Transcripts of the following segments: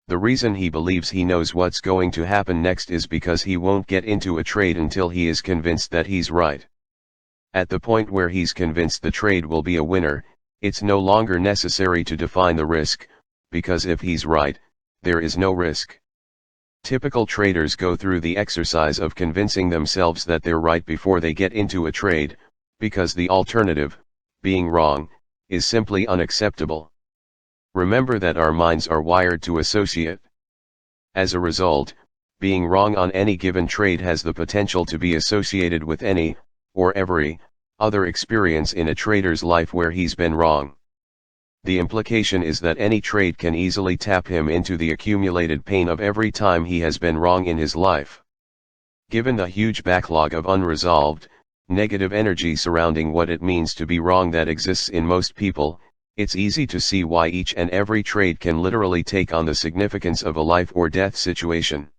The reason he believes he knows what's going to happen next is because he won't get into a trade until he is convinced that he's right. At the point where he's convinced the trade will be a winner, it's no longer necessary to define the risk, because if he's right, there is no risk. Typical traders go through the exercise of convincing themselves that they're right before they get into a trade, because the alternative, being wrong, is simply unacceptable. Remember that our minds are wired to associate. As a result, being wrong on any given trade has the potential to be associated with any, or every, other experience in a trader's life where he's been wrong. The implication is that any trade can easily tap him into the accumulated pain of every time he has been wrong in his life. Given the huge backlog of unresolved, negative energy surrounding what it means to be wrong that exists in most people, it's easy to see why each and every trade can literally take on the significance of a life or death situation.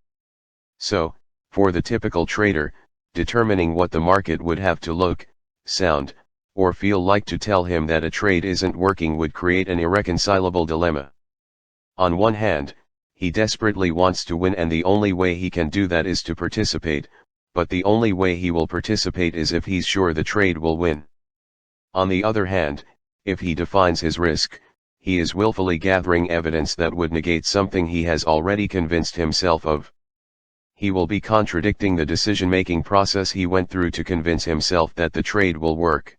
So, for the typical trader, determining what the market would have to look, sound, or feel like to tell him that a trade isn't working would create an irreconcilable dilemma. On one hand, he desperately wants to win, and the only way he can do that is to participate, but the only way he will participate is if he's sure the trade will win. On the other hand, if he defines his risk, he is willfully gathering evidence that would negate something he has already convinced himself of. He will be contradicting the decision-making process he went through to convince himself that the trade will work.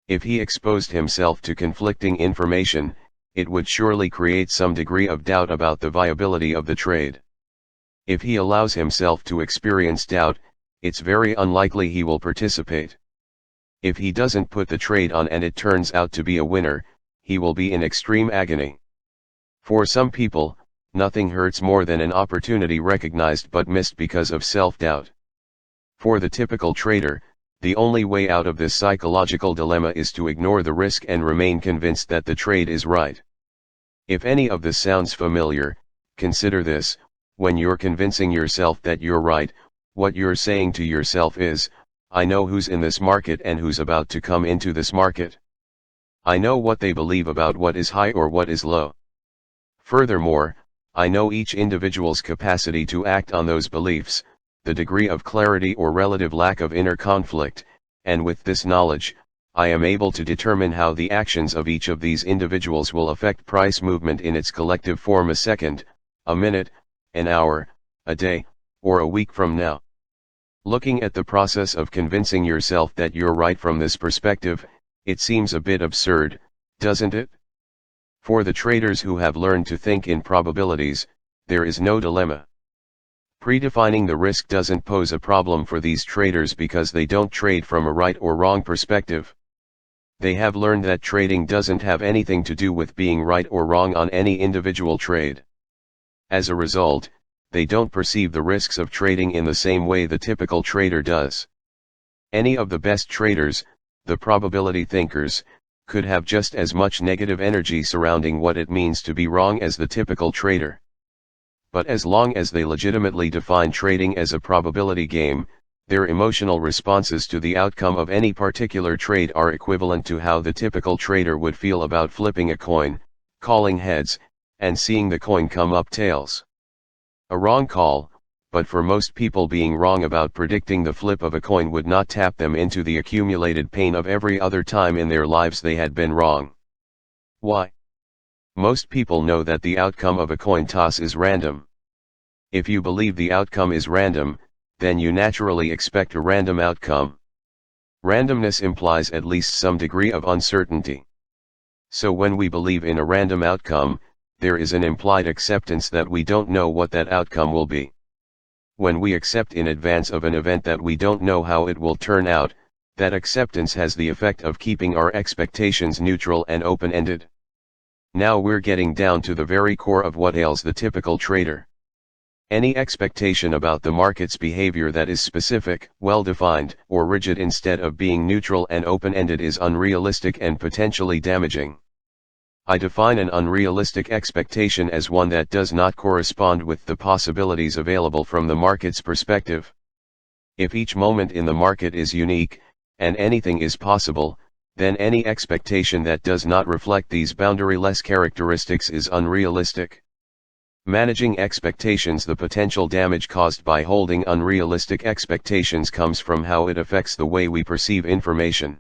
If he exposed himself to conflicting information, it would surely create some degree of doubt about the viability of the trade. If he allows himself to experience doubt, it's very unlikely he will participate. If he doesn't put the trade on and it turns out to be a winner, he will be in extreme agony. For some people, nothing hurts more than an opportunity recognized but missed because of self-doubt. For the typical trader, the only way out of this psychological dilemma is to ignore the risk and remain convinced that the trade is right. If any of this sounds familiar, consider this: when you're convincing yourself that you're right, what you're saying to yourself is, I know who's in this market and who's about to come into this market. I know what they believe about what is high or what is low. Furthermore, I know each individual's capacity to act on those beliefs, the degree of clarity or relative lack of inner conflict, and with this knowledge, I am able to determine how the actions of each of these individuals will affect price movement in its collective form a second, a minute, an hour, a day, or a week from now. Looking at the process of convincing yourself that you're right from this perspective, it seems a bit absurd, doesn't it? For the traders who have learned to think in probabilities, there is no dilemma. Predefining the risk doesn't pose a problem for these traders because they don't trade from a right or wrong perspective. They have learned that trading doesn't have anything to do with being right or wrong on any individual trade. As a result, they don't perceive the risks of trading in the same way the typical trader does. Any of the best traders, the probability thinkers, could have just as much negative energy surrounding what it means to be wrong as the typical trader. But as long as they legitimately define trading as a probability game, their emotional responses to the outcome of any particular trade are equivalent to how the typical trader would feel about flipping a coin, calling heads, and seeing the coin come up tails. A wrong call, but for most people being wrong about predicting the flip of a coin would not tap them into the accumulated pain of every other time in their lives they had been wrong. Why? Most people know that the outcome of a coin toss is random. If you believe the outcome is random, then you naturally expect a random outcome. Randomness implies at least some degree of uncertainty. So when we believe in a random outcome, there is an implied acceptance that we don't know what that outcome will be. When we accept in advance of an event that we don't know how it will turn out, that acceptance has the effect of keeping our expectations neutral and open-ended. Now we're getting down to the very core of what ails the typical trader. Any expectation about the market's behavior that is specific, well-defined, or rigid instead of being neutral and open-ended is unrealistic and potentially damaging. I define an unrealistic expectation as one that does not correspond with the possibilities available from the market's perspective. If each moment in the market is unique, and anything is possible, then any expectation that does not reflect these boundaryless characteristics is unrealistic. Managing expectations. The potential damage caused by holding unrealistic expectations comes from how it affects the way we perceive information.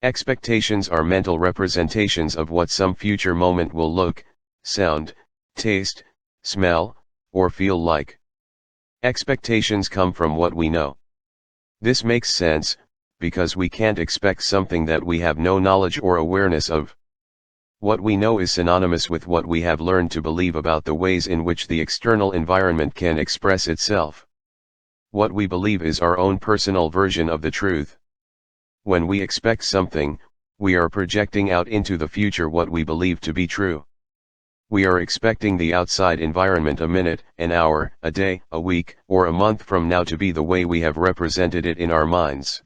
Expectations are mental representations of what some future moment will look, sound, taste, smell, or feel like. Expectations come from what we know. This makes sense, because we can't expect something that we have no knowledge or awareness of. What we know is synonymous with what we have learned to believe about the ways in which the external environment can express itself. What we believe is our own personal version of the truth. When we expect something, we are projecting out into the future what we believe to be true. We are expecting the outside environment a minute, an hour, a day, a week, or a month from now to be the way we have represented it in our minds.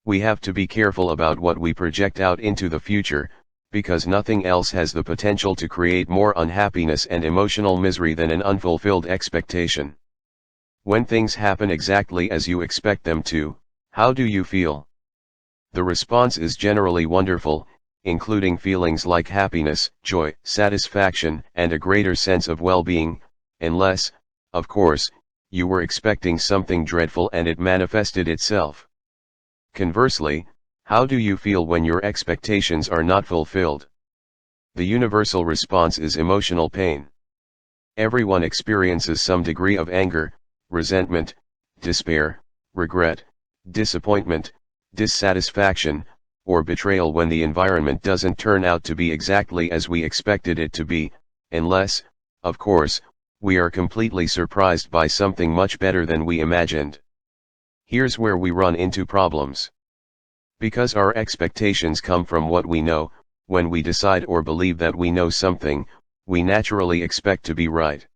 We have to be careful about what we project out into the future, because nothing else has the potential to create more unhappiness and emotional misery than an unfulfilled expectation. When things happen exactly as you expect them to, how do you feel? The response is generally wonderful, including feelings like happiness, joy, satisfaction, and a greater sense of well-being, unless, of course, you were expecting something dreadful and it manifested itself. Conversely, how do you feel when your expectations are not fulfilled? The universal response is emotional pain. Everyone experiences some degree of anger, resentment, despair, regret, disappointment, dissatisfaction, or betrayal when the environment doesn't turn out to be exactly as we expected it to be, unless, of course, we are completely surprised by something much better than we imagined. Here's where we run into problems. Because our expectations come from what we know, when we decide or believe that we know something, we naturally expect to be right.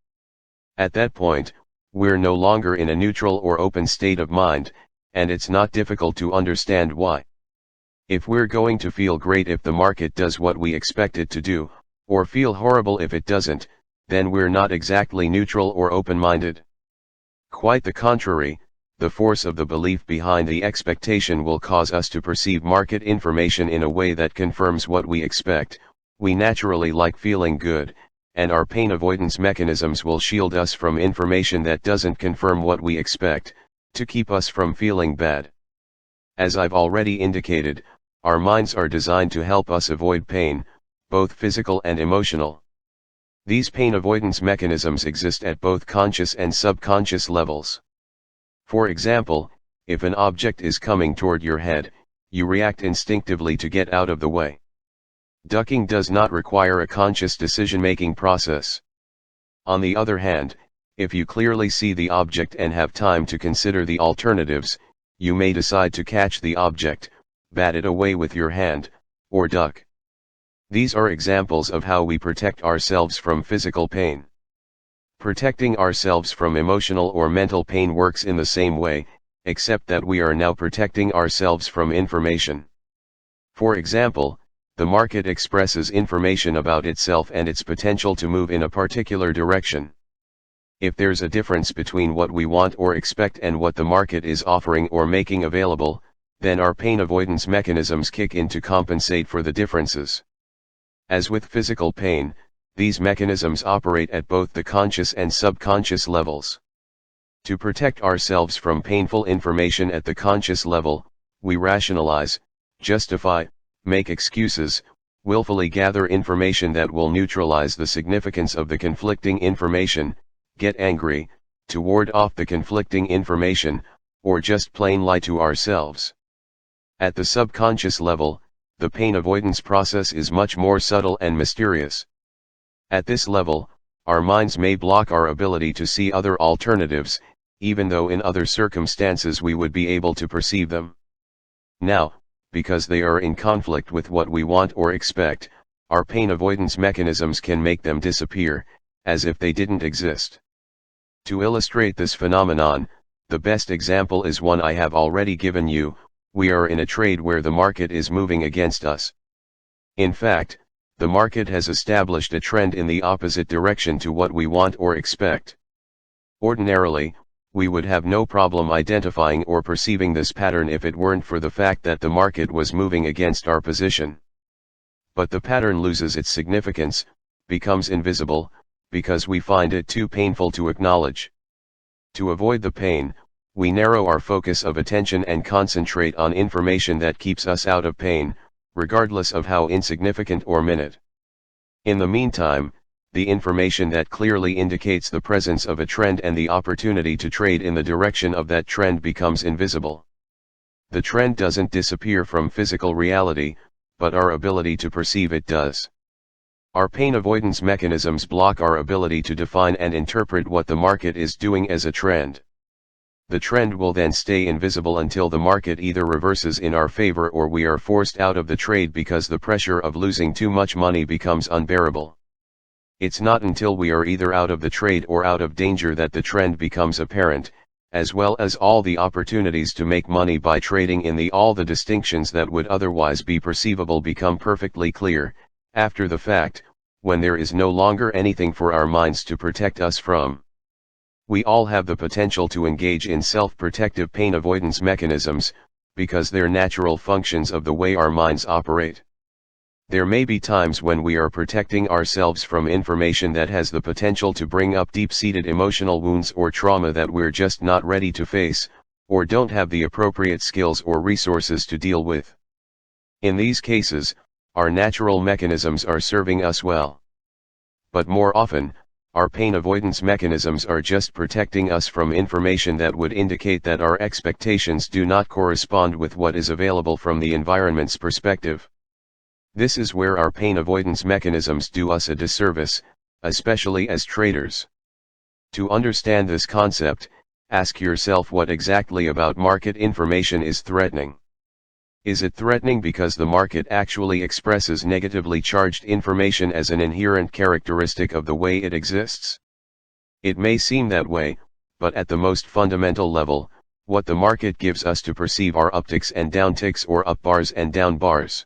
At that point, we're no longer in a neutral or open state of mind, and it's not difficult to understand why. If we're going to feel great if the market does what we expect it to do, or feel horrible if it doesn't, then we're not exactly neutral or open-minded. Quite the contrary, the force of the belief behind the expectation will cause us to perceive market information in a way that confirms what we expect. We naturally like feeling good, and our pain avoidance mechanisms will shield us from information that doesn't confirm what we expect, to keep us from feeling bad. As I've already indicated, our minds are designed to help us avoid pain, both physical and emotional. These pain avoidance mechanisms exist at both conscious and subconscious levels. For example, if an object is coming toward your head, you react instinctively to get out of the way. Ducking does not require a conscious decision-making process. On the other hand, if you clearly see the object and have time to consider the alternatives, you may decide to catch the object, bat it away with your hand, or duck. These are examples of how we protect ourselves from physical pain. Protecting ourselves from emotional or mental pain works in the same way, except that we are now protecting ourselves from information. For example, the market expresses information about itself and its potential to move in a particular direction. If there's a difference between what we want or expect and what the market is offering or making available, then our pain avoidance mechanisms kick in to compensate for the differences. As with physical pain, these mechanisms operate at both the conscious and subconscious levels. To protect ourselves from painful information at the conscious level, we rationalize, justify, make excuses, willfully gather information that will neutralize the significance of the conflicting information, get angry, to ward off the conflicting information, or just plain lie to ourselves. At the subconscious level, the pain avoidance process is much more subtle and mysterious. At this level, our minds may block our ability to see other alternatives, even though in other circumstances we would be able to perceive them. Now, because they are in conflict with what we want or expect, our pain avoidance mechanisms can make them disappear, as if they didn't exist. To illustrate this phenomenon, the best example is one I have already given you. We are in a trade where the market is moving against us. In fact, the market has established a trend in the opposite direction to what we want or expect. Ordinarily, we would have no problem identifying or perceiving this pattern if it weren't for the fact that the market was moving against our position. But the pattern loses its significance, becomes invisible, because we find it too painful to acknowledge. To avoid the pain, we narrow our focus of attention and concentrate on information that keeps us out of pain, regardless of how insignificant or minute. In the meantime, the information that clearly indicates the presence of a trend and the opportunity to trade in the direction of that trend becomes invisible. The trend doesn't disappear from physical reality, but our ability to perceive it does. Our pain avoidance mechanisms block our ability to define and interpret what the market is doing as a trend. The trend will then stay invisible until the market either reverses in our favor or we are forced out of the trade because the pressure of losing too much money becomes unbearable. It's not until we are either out of the trade or out of danger that the trend becomes apparent, as well as all the opportunities to make money by trading in all the distinctions that would otherwise be perceivable become perfectly clear, after the fact, when there is no longer anything for our minds to protect us from. We all have the potential to engage in self-protective pain avoidance mechanisms, because they're natural functions of the way our minds operate. There may be times when we are protecting ourselves from information that has the potential to bring up deep-seated emotional wounds or trauma that we're just not ready to face, or don't have the appropriate skills or resources to deal with. In these cases, our natural mechanisms are serving us well. But more often, our pain avoidance mechanisms are just protecting us from information that would indicate that our expectations do not correspond with what is available from the environment's perspective. This is where our pain avoidance mechanisms do us a disservice, especially as traders. To understand this concept, ask yourself what exactly about market information is threatening. Is it threatening because the market actually expresses negatively charged information as an inherent characteristic of the way it exists? It may seem that way, but at the most fundamental level, what the market gives us to perceive are upticks and downticks or up bars and down bars.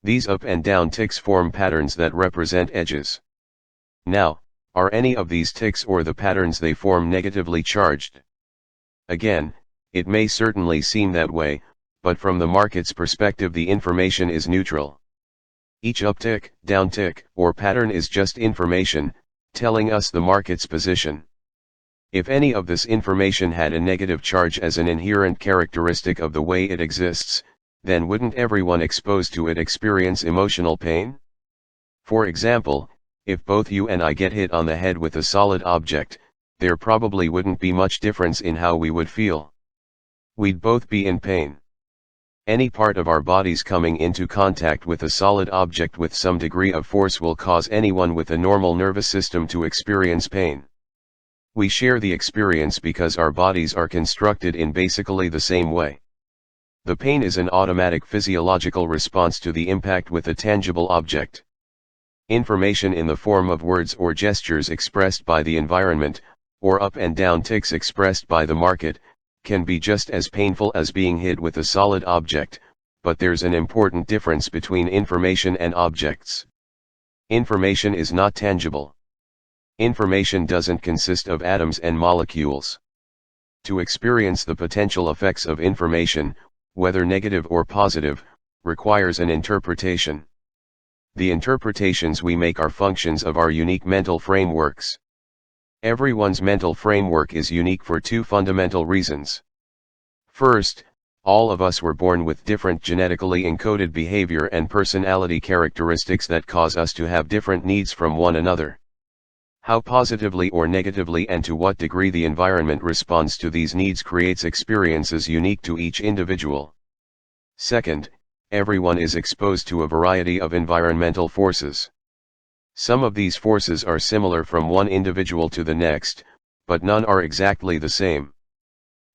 These up and down ticks form patterns that represent edges. Now, are any of these ticks or the patterns they form negatively charged? Again, it may certainly seem that way, but from the market's perspective the information is neutral. Each uptick, downtick, or pattern is just information, telling us the market's position. If any of this information had a negative charge as an inherent characteristic of the way it exists, then wouldn't everyone exposed to it experience emotional pain? For example, if both you and I get hit on the head with a solid object, there probably wouldn't be much difference in how we would feel. We'd both be in pain. Any part of our bodies coming into contact with a solid object with some degree of force will cause anyone with a normal nervous system to experience pain. We share the experience because our bodies are constructed in basically the same way. The pain is an automatic physiological response to the impact with a tangible object. Information in the form of words or gestures expressed by the environment, or up and down ticks expressed by the market, can be just as painful as being hit with a solid object, but there's an important difference between information and objects. Information is not tangible. Information doesn't consist of atoms and molecules. To experience the potential effects of information, whether negative or positive, requires an interpretation. The interpretations we make are functions of our unique mental frameworks. Everyone's mental framework is unique for two fundamental reasons. First, all of us were born with different genetically encoded behavior and personality characteristics that cause us to have different needs from one another. How positively or negatively and to what degree the environment responds to these needs creates experiences unique to each individual. Second, everyone is exposed to a variety of environmental forces. Some of these forces are similar from one individual to the next, but none are exactly the same.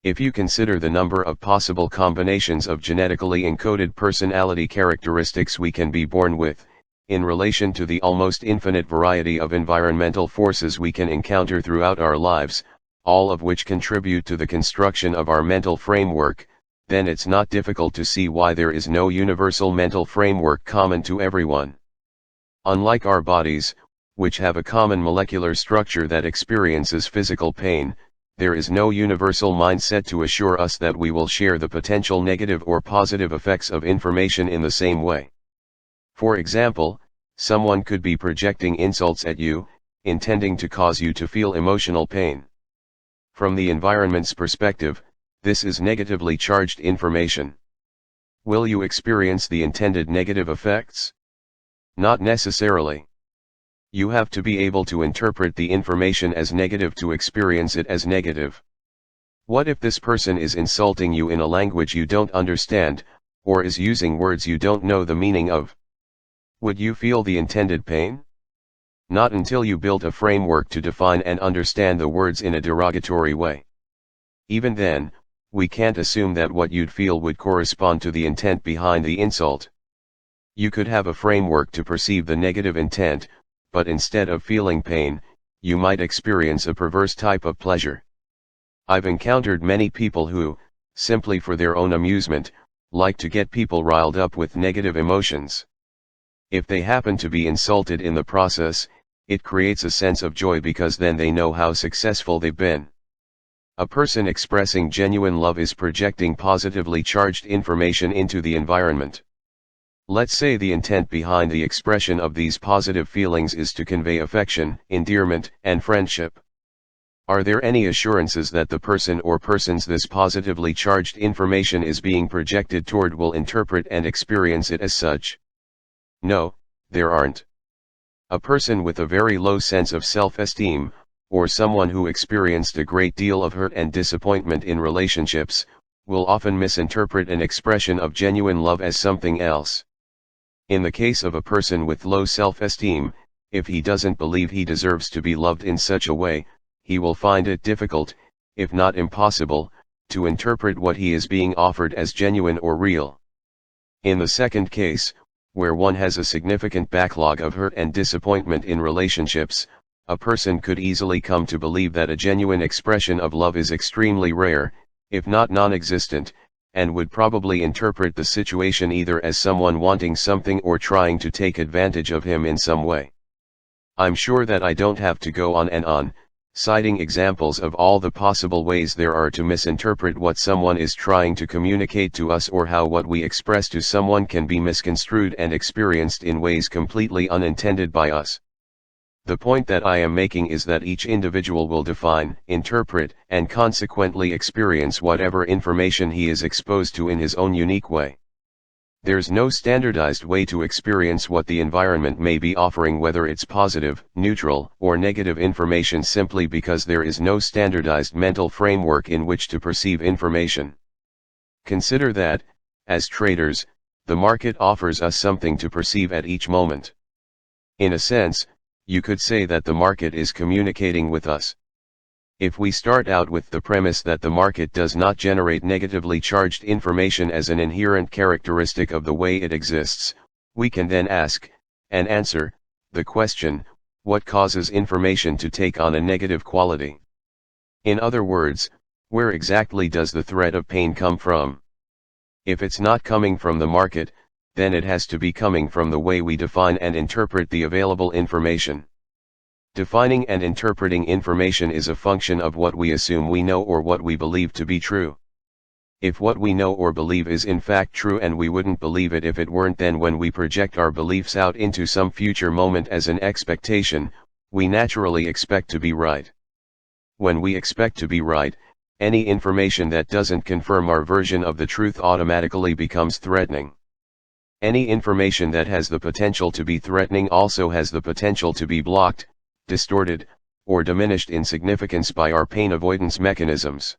If you consider the number of possible combinations of genetically encoded personality characteristics we can be born with, in relation to the almost infinite variety of environmental forces we can encounter throughout our lives, all of which contribute to the construction of our mental framework, then it's not difficult to see why there is no universal mental framework common to everyone. Unlike our bodies, which have a common molecular structure that experiences physical pain, there is no universal mindset to assure us that we will share the potential negative or positive effects of information in the same way. For example, someone could be projecting insults at you, intending to cause you to feel emotional pain. From the environment's perspective, this is negatively charged information. Will you experience the intended negative effects? Not necessarily. You have to be able to interpret the information as negative to experience it as negative. What if this person is insulting you in a language you don't understand, or is using words you don't know the meaning of? Would you feel the intended pain? Not until you build a framework to define and understand the words in a derogatory way. Even then, we can't assume that what you'd feel would correspond to the intent behind the insult. You could have a framework to perceive the negative intent, but instead of feeling pain, you might experience a perverse type of pleasure. I've encountered many people who, simply for their own amusement, like to get people riled up with negative emotions. If they happen to be insulted in the process, it creates a sense of joy because then they know how successful they've been. A person expressing genuine love is projecting positively charged information into the environment. Let's say the intent behind the expression of these positive feelings is to convey affection, endearment, and friendship. Are there any assurances that the person or persons this positively charged information is being projected toward will interpret and experience it as such? No, there aren't. A person with a very low sense of self-esteem, or someone who experienced a great deal of hurt and disappointment in relationships, will often misinterpret an expression of genuine love as something else. In the case of a person with low self-esteem, if he doesn't believe he deserves to be loved in such a way, he will find it difficult, if not impossible, to interpret what he is being offered as genuine or real. In the second case, where one has a significant backlog of hurt and disappointment in relationships, a person could easily come to believe that a genuine expression of love is extremely rare, if not non-existent, and would probably interpret the situation either as someone wanting something or trying to take advantage of him in some way. I'm sure that I don't have to go on and on, citing examples of all the possible ways there are to misinterpret what someone is trying to communicate to us, or how what we express to someone can be misconstrued and experienced in ways completely unintended by us. The point that I am making is that each individual will define, interpret, and consequently experience whatever information he is exposed to in his own unique way. There's no standardized way to experience what the environment may be offering, whether it's positive, neutral, or negative information, simply because there is no standardized mental framework in which to perceive information. Consider that, as traders, the market offers us something to perceive at each moment. In a sense, you could say that the market is communicating with us. If we start out with the premise that the market does not generate negatively charged information as an inherent characteristic of the way it exists, we can then ask, and answer, the question, what causes information to take on a negative quality? In other words, where exactly does the threat of pain come from? If it's not coming from the market, then it has to be coming from the way we define and interpret the available information. Defining and interpreting information is a function of what we assume we know or what we believe to be true. If what we know or believe is in fact true, and we wouldn't believe it if it weren't, then when we project our beliefs out into some future moment as an expectation, we naturally expect to be right. When we expect to be right, any information that doesn't confirm our version of the truth automatically becomes threatening. Any information that has the potential to be threatening also has the potential to be blocked, distorted, or diminished in significance by our pain avoidance mechanisms.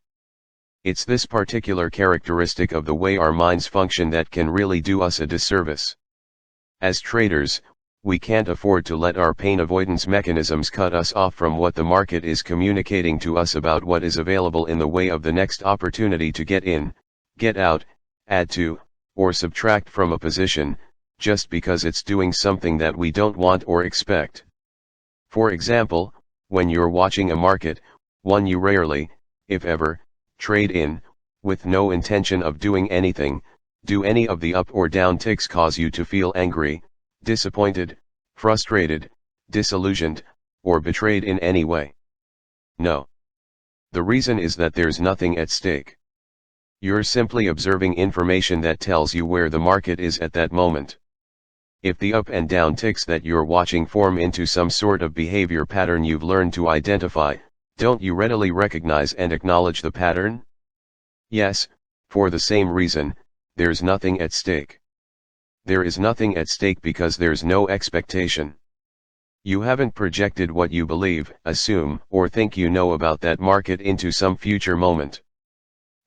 It's this particular characteristic of the way our minds function that can really do us a disservice. As traders, we can't afford to let our pain avoidance mechanisms cut us off from what the market is communicating to us about what is available in the way of the next opportunity to get in, get out, add to, or subtract from a position, just because it's doing something that we don't want or expect. For example, when you're watching a market, one you rarely, if ever, trade in, with no intention of doing anything, do any of the up or down ticks cause you to feel angry, disappointed, frustrated, disillusioned, or betrayed in any way? No. The reason is that there's nothing at stake. You're simply observing information that tells you where the market is at that moment. If the up and down ticks that you're watching form into some sort of behavior pattern you've learned to identify, don't you readily recognize and acknowledge the pattern? Yes, for the same reason, there's nothing at stake. There is nothing at stake because there's no expectation. You haven't projected what you believe, assume, or think you know about that market into some future moment.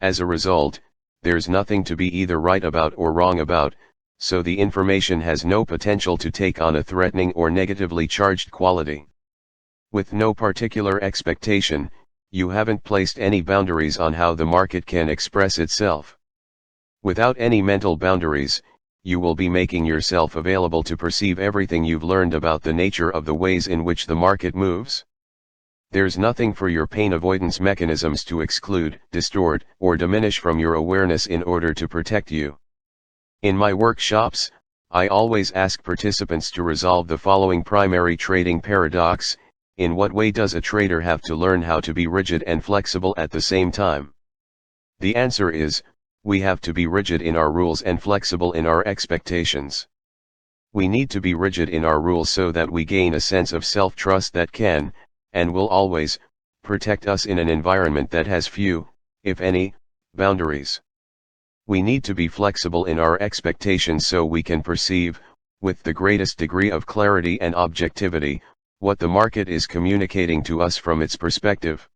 As a result, there's nothing to be either right about or wrong about, so the information has no potential to take on a threatening or negatively charged quality. With no particular expectation, you haven't placed any boundaries on how the market can express itself. Without any mental boundaries, you will be making yourself available to perceive everything you've learned about the nature of the ways in which the market moves. There's nothing for your pain avoidance mechanisms to exclude, distort, or diminish from your awareness in order to protect you. In my workshops, I always ask participants to resolve the following primary trading paradox: in what way does a trader have to learn how to be rigid and flexible at the same time? The answer is, we have to be rigid in our rules and flexible in our expectations. We need to be rigid in our rules so that we gain a sense of self-trust that can, and will always, protect us in an environment that has few, if any, boundaries. We need to be flexible in our expectations so we can perceive, with the greatest degree of clarity and objectivity, what the market is communicating to us from its perspective.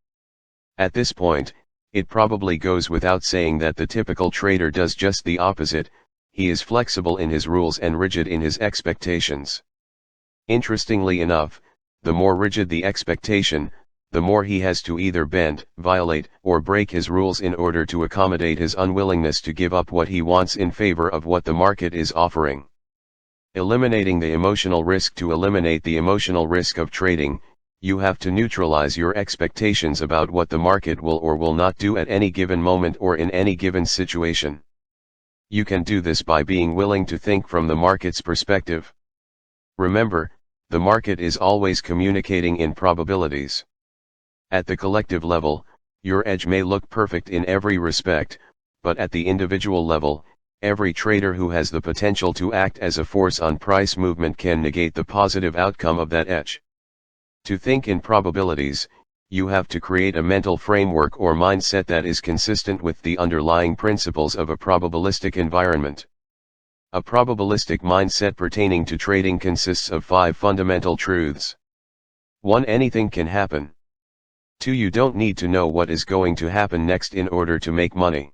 At this point, it probably goes without saying that the typical trader does just the opposite. He is flexible in his rules and rigid in his expectations. Interestingly enough, the more rigid the expectation, the more he has to either bend, violate, or break his rules in order to accommodate his unwillingness to give up what he wants in favor of what the market is offering. Eliminating the emotional risk. To eliminate the emotional risk of trading, you have to neutralize your expectations about what the market will or will not do at any given moment or in any given situation. You can do this by being willing to think from the market's perspective. Remember, the market is always communicating in probabilities. At the collective level, your edge may look perfect in every respect, but at the individual level, every trader who has the potential to act as a force on price movement can negate the positive outcome of that edge. To think in probabilities, you have to create a mental framework or mindset that is consistent with the underlying principles of a probabilistic environment. A probabilistic mindset pertaining to trading consists of 5 fundamental truths. 1. Anything can happen. 2. You don't need to know what is going to happen next in order to make money.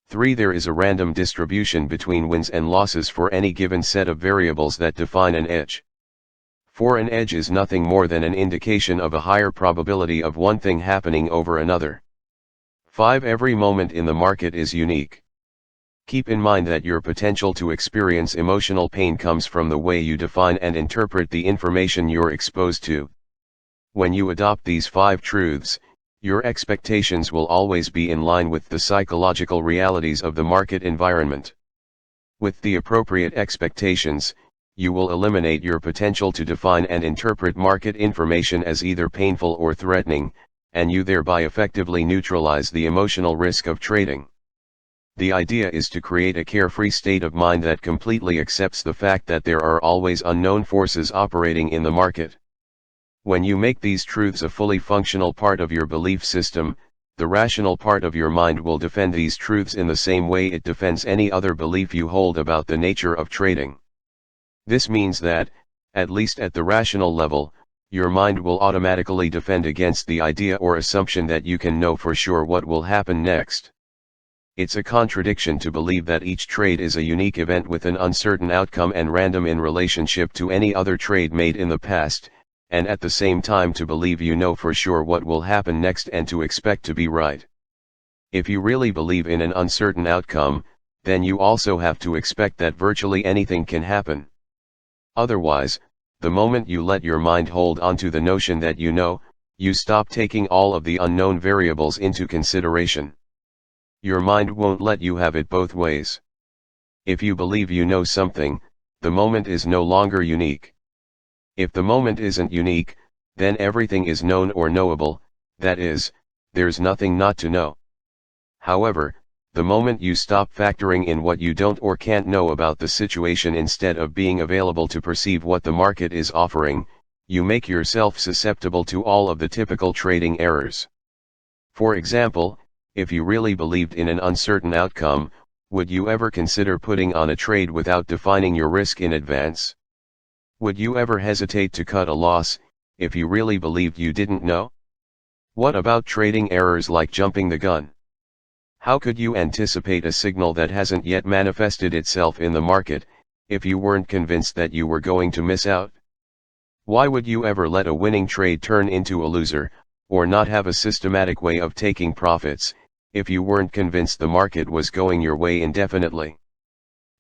3. There is a random distribution between wins and losses for any given set of variables that define an edge. 4. An edge is nothing more than an indication of a higher probability of one thing happening over another. 5. Every moment in the market is unique. Keep in mind that your potential to experience emotional pain comes from the way you define and interpret the information you're exposed to. When you adopt these 5 truths, your expectations will always be in line with the psychological realities of the market environment. With the appropriate expectations, you will eliminate your potential to define and interpret market information as either painful or threatening, and you thereby effectively neutralize the emotional risk of trading. The idea is to create a carefree state of mind that completely accepts the fact that there are always unknown forces operating in the market. When you make these truths a fully functional part of your belief system, the rational part of your mind will defend these truths in the same way it defends any other belief you hold about the nature of trading. This means that, at least at the rational level, your mind will automatically defend against the idea or assumption that you can know for sure what will happen next. It's a contradiction to believe that each trade is a unique event with an uncertain outcome and random in relationship to any other trade made in the past, and at the same time to believe you know for sure what will happen next and to expect to be right. If you really believe in an uncertain outcome, then you also have to expect that virtually anything can happen. Otherwise, the moment you let your mind hold onto the notion that you know, you stop taking all of the unknown variables into consideration. Your mind won't let you have it both ways. If you believe you know something, the moment is no longer unique. If the moment isn't unique, then everything is known or knowable, that is, there's nothing not to know. However, The moment you stop factoring in what you don't or can't know about the situation instead of being available to perceive what the market is offering, you make yourself susceptible to all of the typical trading errors. For example, if you really believed in an uncertain outcome, would you ever consider putting on a trade without defining your risk in advance? Would you ever hesitate to cut a loss, if you really believed you didn't know? What about trading errors like jumping the gun? How could you anticipate a signal that hasn't yet manifested itself in the market, if you weren't convinced that you were going to miss out? Why would you ever let a winning trade turn into a loser, or not have a systematic way of taking profits, if you weren't convinced the market was going your way indefinitely?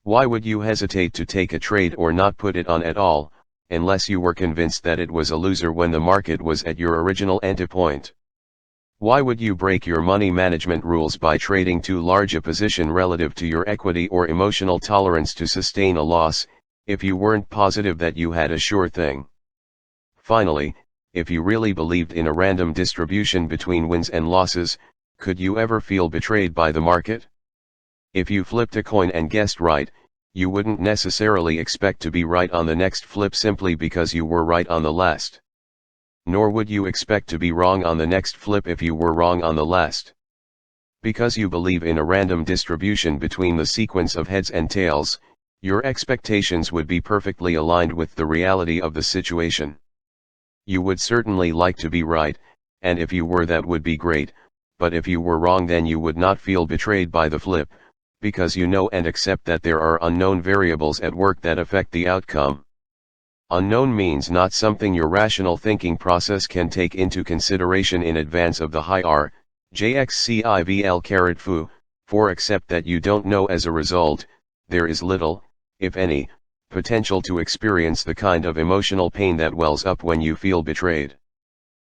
Why would you hesitate to take a trade or not put it on at all, unless you were convinced that it was a loser when the market was at your original entry point? Why would you break your money management rules by trading too large a position relative to your equity or emotional tolerance to sustain a loss, if you weren't positive that you had a sure thing? Finally, if you really believed in a random distribution between wins and losses, could you ever feel betrayed by the market? If you flipped a coin and guessed right, you wouldn't necessarily expect to be right on the next flip simply because you were right on the last. Nor would you expect to be wrong on the next flip if you were wrong on the last. Because you believe in a random distribution between the sequence of heads and tails, your expectations would be perfectly aligned with the reality of the situation. You would certainly like to be right, and if you were, that would be great, but if you were wrong, then you would not feel betrayed by the flip, because you know and accept that there are unknown variables at work that affect the outcome. Unknown means not something your rational thinking process can take into consideration in advance of the high R, JXCIVL for except that you don't know. As a result, there is little, if any, potential to experience the kind of emotional pain that wells up when you feel betrayed.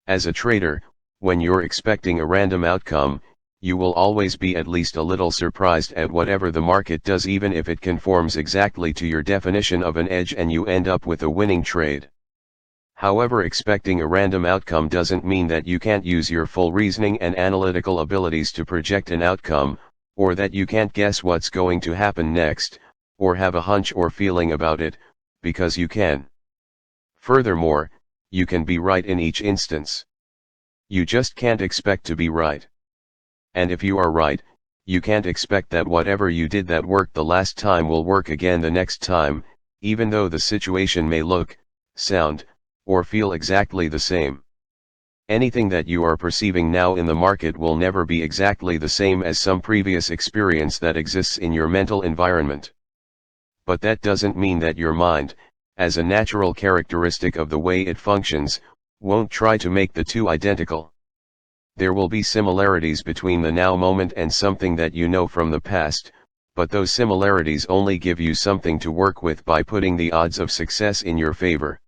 As a trader, when you're expecting a random outcome, you will always be at least a little surprised at whatever the market does, even if it conforms exactly to your definition of an edge and you end up with a winning trade. However, expecting a random outcome doesn't mean that you can't use your full reasoning and analytical abilities to project an outcome, or that you can't guess what's going to happen next, or have a hunch or feeling about it, because you can. Furthermore, you can be right in each instance. You just can't expect to be right. And if you are right, you can't expect that whatever you did that worked the last time will work again the next time, even though the situation may look, sound, or feel exactly the same. Anything that you are perceiving now in the market will never be exactly the same as some previous experience that exists in your mental environment. But that doesn't mean that your mind, as a natural characteristic of the way it functions, won't try to make the two identical. There will be similarities between the now moment and something that you know from the past, but those similarities only give you something to work with by putting the odds of success in your favor.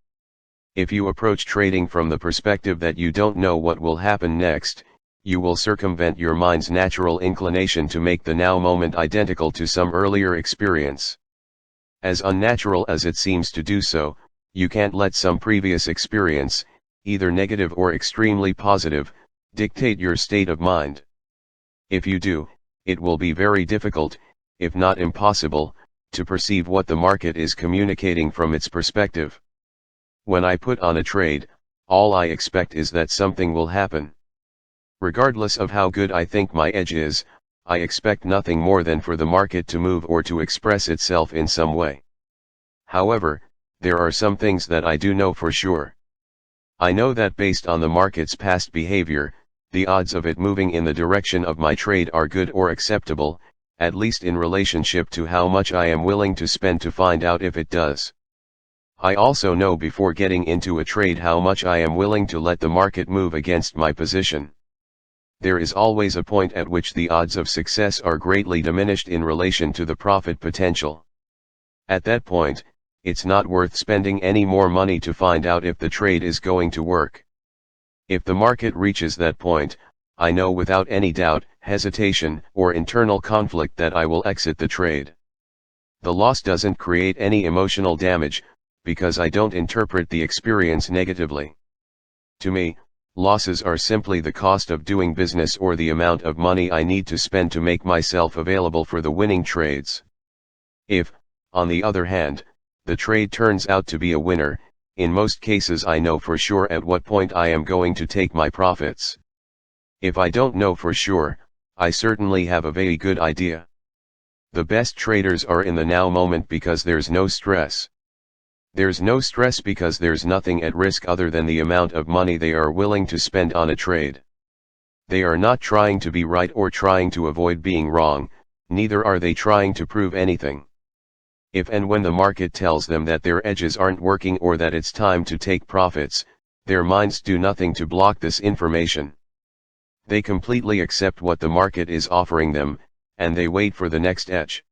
If you approach trading from the perspective that you don't know what will happen next, you will circumvent your mind's natural inclination to make the now moment identical to some earlier experience. As unnatural as it seems to do so, you can't let some previous experience, either negative or extremely positive, dictate your state of mind. If you do, it will be very difficult, if not impossible, to perceive what the market is communicating from its perspective. When I put on a trade, all I expect is that something will happen. Regardless of how good I think my edge is, I expect nothing more than for the market to move or to express itself in some way. However, there are some things that I do know for sure. I know that based on the market's past behavior, the odds of it moving in the direction of my trade are good or acceptable, at least in relationship to how much I am willing to spend to find out if it does. I also know before getting into a trade how much I am willing to let the market move against my position. There is always a point at which the odds of success are greatly diminished in relation to the profit potential. At that point, it's not worth spending any more money to find out if the trade is going to work. If the market reaches that point, I know without any doubt, hesitation, or internal conflict that I will exit the trade. The loss doesn't create any emotional damage, because I don't interpret the experience negatively. To me, Losses are simply the cost of doing business or the amount of money I need to spend to make myself available for the winning trades. If, on the other hand, the trade turns out to be a winner, in most cases I know for sure at what point I am going to take my profits. If I don't know for sure, I certainly have a very good idea. The best traders are in the now moment because there's no stress. There's no stress because there's nothing at risk other than the amount of money they are willing to spend on a trade. They are not trying to be right or trying to avoid being wrong, neither are they trying to prove anything. If and when the market tells them that their edges aren't working or that it's time to take profits, their minds do nothing to block this information. They completely accept what the market is offering them, and they wait for the next edge.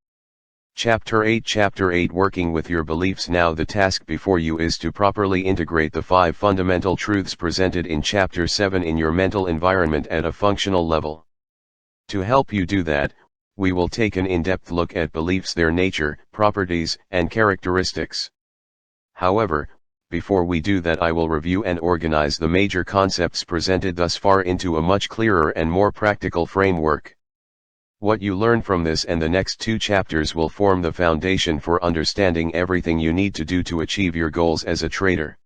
Chapter 8 Working with your beliefs. Now the task before you is to properly integrate the 5 fundamental truths presented in Chapter 7 in your mental environment at a functional level. To help you do that, we will take an in-depth look at beliefs, their nature, properties, and characteristics. However, before we do that, I will review and organize the major concepts presented thus far into a much clearer and more practical framework. What you learn from this and the next 2 chapters will form the foundation for understanding everything you need to do to achieve your goals as a trader.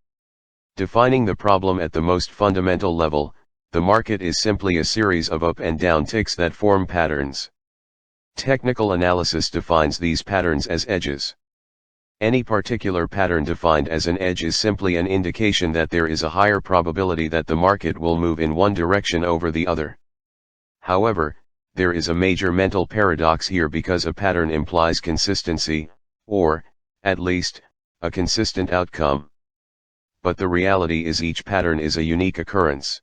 Defining the problem at the most fundamental level, the market is simply a series of up and down ticks that form patterns. Technical analysis defines these patterns as edges. Any particular pattern defined as an edge is simply an indication that there is a higher probability that the market will move in one direction over the other. However, there is a major mental paradox here because a pattern implies consistency, or, at least, a consistent outcome. But the reality is each pattern is a unique occurrence.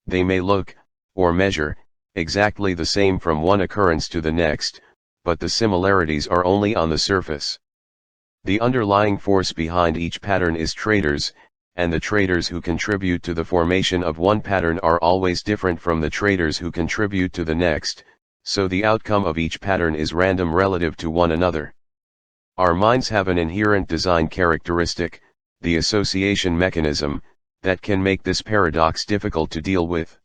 They may look, or measure, exactly the same from one occurrence to the next, but the similarities are only on the surface. The underlying force behind each pattern is traders, and the traders who contribute to the formation of one pattern are always different from the traders who contribute to the next, so the outcome of each pattern is random relative to one another. Our minds have an inherent design characteristic, the association mechanism, that can make this paradox difficult to deal with.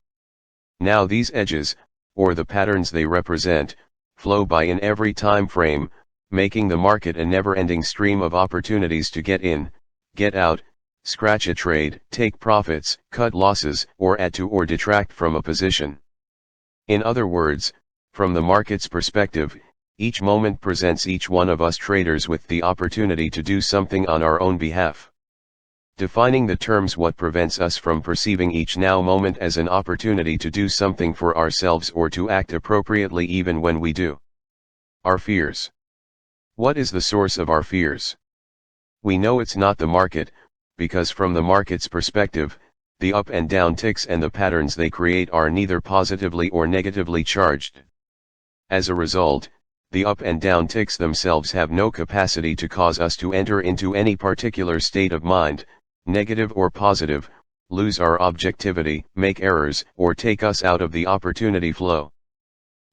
Now these edges, or the patterns they represent, flow by in every time frame, making the market a never-ending stream of opportunities to get in, get out, scratch a trade, take profits, cut losses, or add to or detract from a position. In other words, from the market's perspective, each moment presents each one of us traders with the opportunity to do something on our own behalf. Defining the terms, what prevents us from perceiving each now moment as an opportunity to do something for ourselves or to act appropriately even when we do? Our fears. What is the source of our fears? We know it's not the market, because from the market's perspective, the up and down ticks and the patterns they create are neither positively or negatively charged. As a result, the up and down ticks themselves have no capacity to cause us to enter into any particular state of mind, negative or positive, lose our objectivity, make errors, or take us out of the opportunity flow.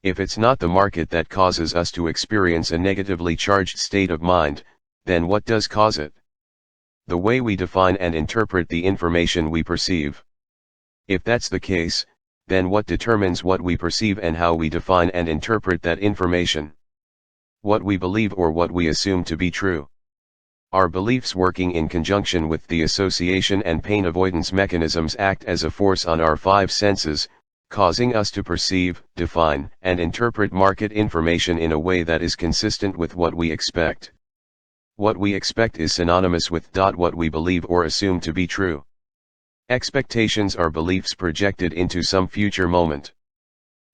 If it's not the market that causes us to experience a negatively charged state of mind, then what does cause it? The way we define and interpret the information we perceive. If that's the case, then what determines what we perceive and how we define and interpret that information? What we believe or what we assume to be true. Our beliefs, working in conjunction with the association and pain avoidance mechanisms, act as a force on our 5 senses, causing us to perceive, define, and interpret market information in a way that is consistent with what we expect. What we expect is synonymous with what we believe or assume to be true. Expectations are beliefs projected into some future moment.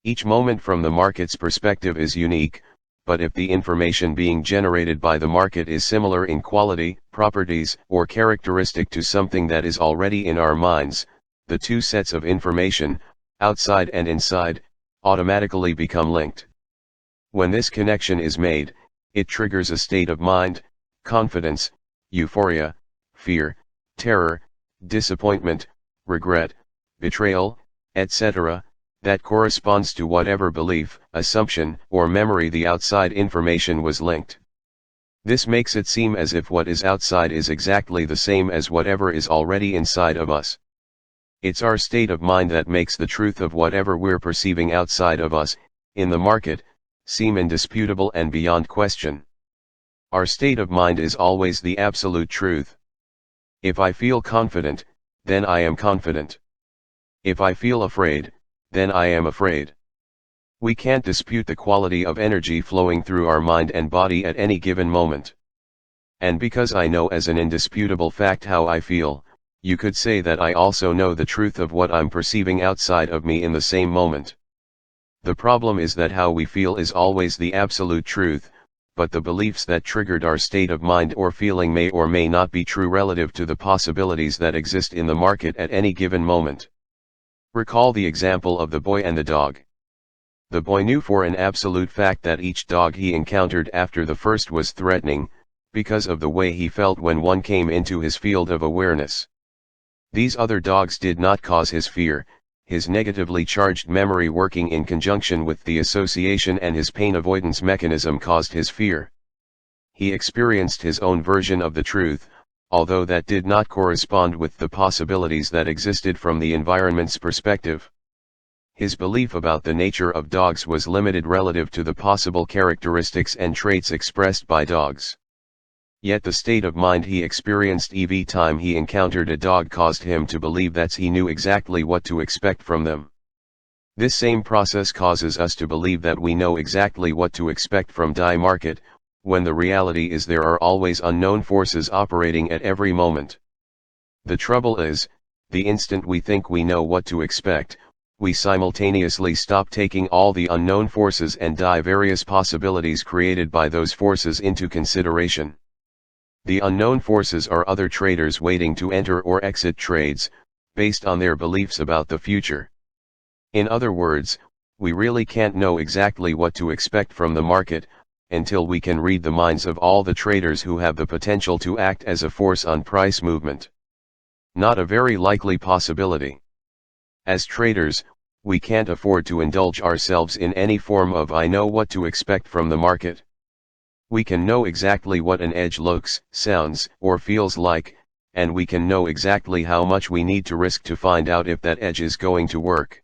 Each moment from the market's perspective is unique, but if the information being generated by the market is similar in quality, properties, or characteristic to something that is already in our minds, the 2 sets of information, outside and inside, automatically become linked. When this connection is made, it triggers a state of mind, confidence, euphoria, fear, terror, disappointment, regret, betrayal, etc., that corresponds to whatever belief, assumption, or memory the outside information was linked. This makes it seem as if what is outside is exactly the same as whatever is already inside of us. It's our state of mind that makes the truth of whatever we're perceiving outside of us, in the market, seem indisputable and beyond question. Our state of mind is always the absolute truth. If I feel confident, then I am confident. If I feel afraid, then I am afraid. We can't dispute the quality of energy flowing through our mind and body at any given moment. And because I know as an indisputable fact how I feel, you could say that I also know the truth of what I'm perceiving outside of me in the same moment. The problem is that how we feel is always the absolute truth, but the beliefs that triggered our state of mind or feeling may or may not be true relative to the possibilities that exist in the market at any given moment. Recall the example of the boy and the dog. The boy knew for an absolute fact that each dog he encountered after the first was threatening, because of the way he felt when one came into his field of awareness. These other dogs did not cause his fear. His negatively charged memory working in conjunction with the association and his pain avoidance mechanism caused his fear. He experienced his own version of the truth, although that did not correspond with the possibilities that existed from the environment's perspective. His belief about the nature of dogs was limited relative to the possible characteristics and traits expressed by dogs. Yet the state of mind he experienced every time he encountered a dog caused him to believe that he knew exactly what to expect from them. This same process causes us to believe that we know exactly what to expect from the market, when the reality is there are always unknown forces operating at every moment. The trouble is, the instant we think we know what to expect, we simultaneously stop taking all the unknown forces and the various possibilities created by those forces into consideration. The unknown forces are other traders waiting to enter or exit trades, based on their beliefs about the future. In other words, we really can't know exactly what to expect from the market, until we can read the minds of all the traders who have the potential to act as a force on price movement. Not a very likely possibility. As traders, we can't afford to indulge ourselves in any form of I know what to expect from the market. We can know exactly what an edge looks, sounds, or feels like, and we can know exactly how much we need to risk to find out if that edge is going to work.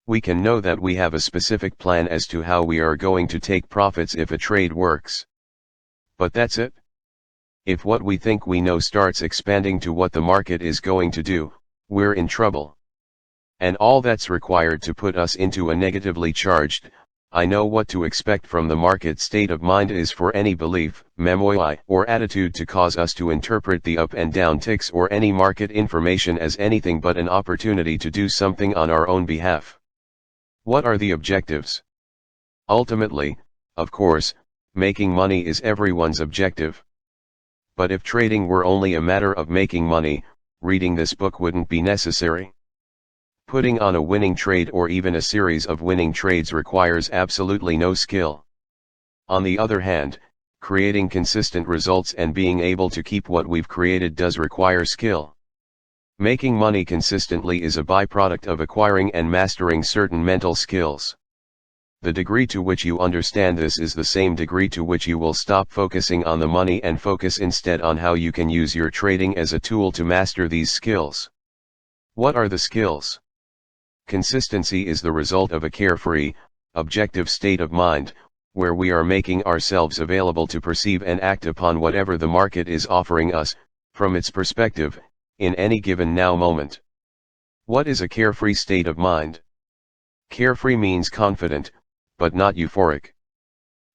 We can know that we have a specific plan as to how we are going to take profits if a trade works. But that's it. If what we think we know starts expanding to what the market is going to do, we're in trouble. And all that's required to put us into a negatively charged, I know what to expect from the market state of mind is for any belief, memory, or attitude to cause us to interpret the up and down ticks or any market information as anything but an opportunity to do something on our own behalf. What are the objectives? Ultimately, of course, making money is everyone's objective. But if trading were only a matter of making money, reading this book wouldn't be necessary. Putting on a winning trade or even a series of winning trades requires absolutely no skill. On the other hand, creating consistent results and being able to keep what we've created does require skill. Making money consistently is a byproduct of acquiring and mastering certain mental skills. The degree to which you understand this is the same degree to which you will stop focusing on the money and focus instead on how you can use your trading as a tool to master these skills. What are the skills? Consistency is the result of a carefree, objective state of mind, where we are making ourselves available to perceive and act upon whatever the market is offering us, from its perspective, in any given now moment. What is a carefree state of mind? Carefree means confident, but not euphoric.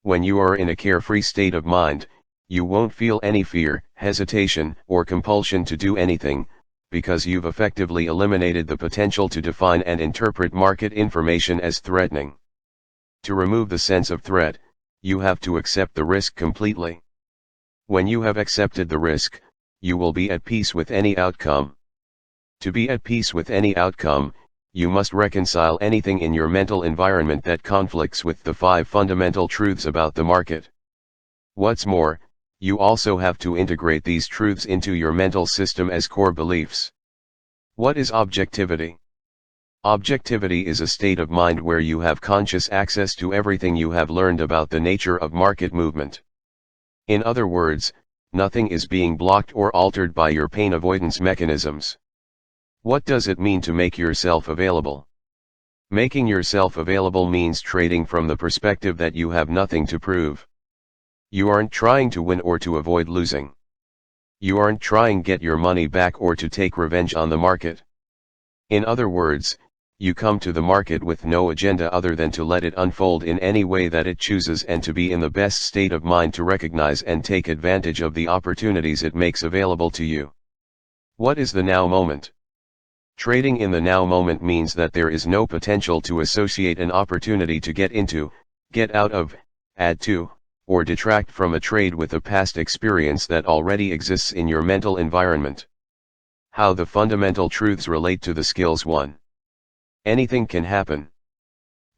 When you are in a carefree state of mind, you won't feel any fear, hesitation, or compulsion to do anything, because you've effectively eliminated the potential to define and interpret market information as threatening. To remove the sense of threat, you have to accept the risk completely. When you have accepted the risk, you will be at peace with any outcome. To be at peace with any outcome, you must reconcile anything in your mental environment that conflicts with the 5 fundamental truths about the market. What's more, you also have to integrate these truths into your mental system as core beliefs. What is objectivity? Objectivity is a state of mind where you have conscious access to everything you have learned about the nature of market movement. In other words, nothing is being blocked or altered by your pain avoidance mechanisms. What does it mean to make yourself available? Making yourself available means trading from the perspective that you have nothing to prove. You aren't trying to win or to avoid losing. You aren't trying to get your money back or to take revenge on the market. In other words, you come to the market with no agenda other than to let it unfold in any way that it chooses and to be in the best state of mind to recognize and take advantage of the opportunities it makes available to you. What is the now moment? Trading in the now moment means that there is no potential to associate an opportunity to get into, get out of, add to, or detract from a trade with a past experience that already exists in your mental environment. How the fundamental truths relate to the skills 1. Anything can happen.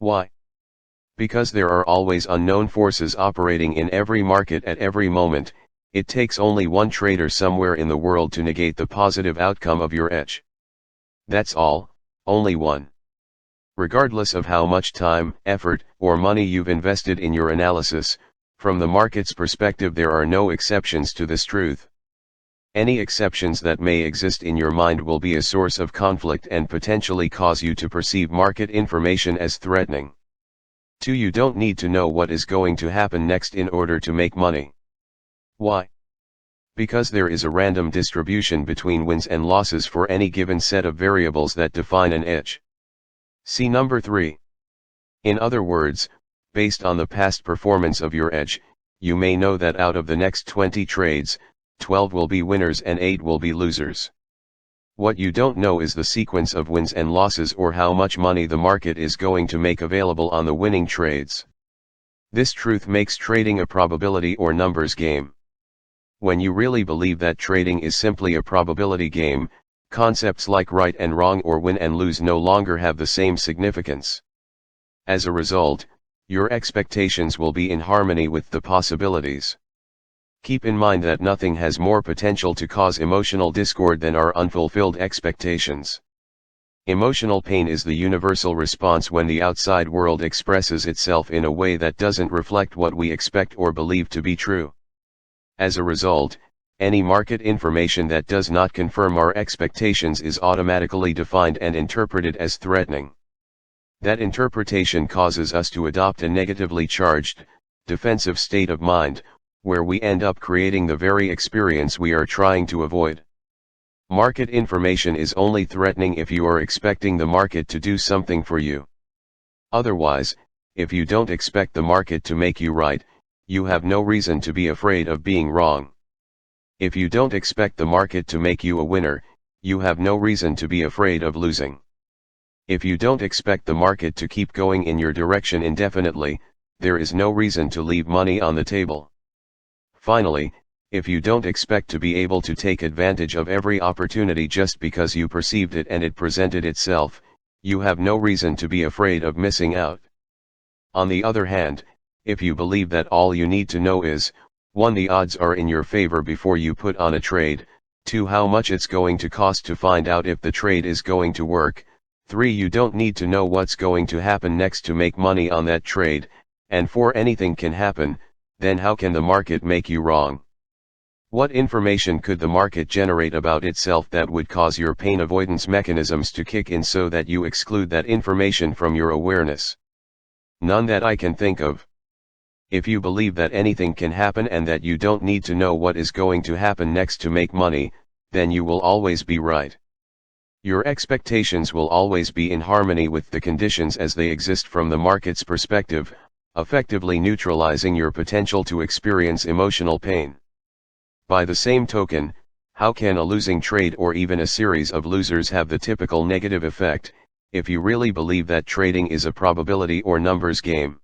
Why? Because there are always unknown forces operating in every market at every moment. It takes only one trader somewhere in the world to negate the positive outcome of your edge. That's all, only one. Regardless of how much time, effort, or money you've invested in your analysis, from the market's perspective there are no exceptions to this truth. Any exceptions that may exist in your mind will be a source of conflict and potentially cause you to perceive market information as threatening. 2. You don't need to know what is going to happen next in order to make money. Why? Because there is a random distribution between wins and losses for any given set of variables that define an edge. See number 3. In other words, based on the past performance of your edge, you may know that out of the next 20 trades, 12 will be winners and 8 will be losers. What you don't know is the sequence of wins and losses or how much money the market is going to make available on the winning trades. This truth makes trading a probability or numbers game. When you really believe that trading is simply a probability game, concepts like right and wrong or win and lose no longer have the same significance. As a result, your expectations will be in harmony with the possibilities. Keep in mind that nothing has more potential to cause emotional discord than our unfulfilled expectations. Emotional pain is the universal response when the outside world expresses itself in a way that doesn't reflect what we expect or believe to be true. As a result, any market information that does not confirm our expectations is automatically defined and interpreted as threatening. That interpretation causes us to adopt a negatively charged, defensive state of mind, where we end up creating the very experience we are trying to avoid. Market information is only threatening if you are expecting the market to do something for you. Otherwise, if you don't expect the market to make you right, you have no reason to be afraid of being wrong. If you don't expect the market to make you a winner, you have no reason to be afraid of losing. If you don't expect the market to keep going in your direction indefinitely, there is no reason to leave money on the table. Finally, if you don't expect to be able to take advantage of every opportunity just because you perceived it and it presented itself, you have no reason to be afraid of missing out. On the other hand, if you believe that all you need to know is, 1. The odds are in your favor before you put on a trade, 2. How much it's going to cost to find out if the trade is going to work, 3. You don't need to know what's going to happen next to make money on that trade, and 4. Anything can happen, then how can the market make you wrong? What information could the market generate about itself that would cause your pain avoidance mechanisms to kick in so that you exclude that information from your awareness? None that I can think of. If you believe that anything can happen and that you don't need to know what is going to happen next to make money, then you will always be right. Your expectations will always be in harmony with the conditions as they exist from the market's perspective, effectively neutralizing your potential to experience emotional pain. By the same token, how can a losing trade or even a series of losers have the typical negative effect, if you really believe that trading is a probability or numbers game?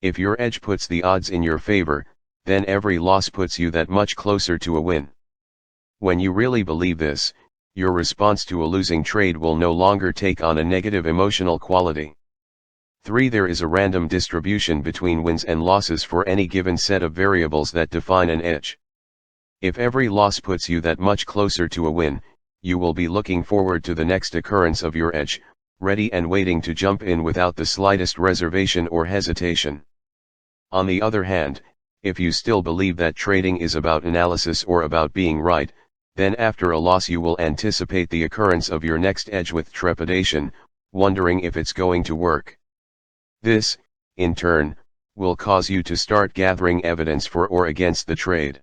If your edge puts the odds in your favor, then every loss puts you that much closer to a win. When you really believe this, your response to a losing trade will no longer take on a negative emotional quality. 3. There is a random distribution between wins and losses for any given set of variables that define an edge. If every loss puts you that much closer to a win, you will be looking forward to the next occurrence of your edge, ready and waiting to jump in without the slightest reservation or hesitation. On the other hand, if you still believe that trading is about analysis or about being right, Then after a loss you will anticipate the occurrence of your next edge with trepidation, wondering if it's going to work. This, in turn, will cause you to start gathering evidence for or against the trade.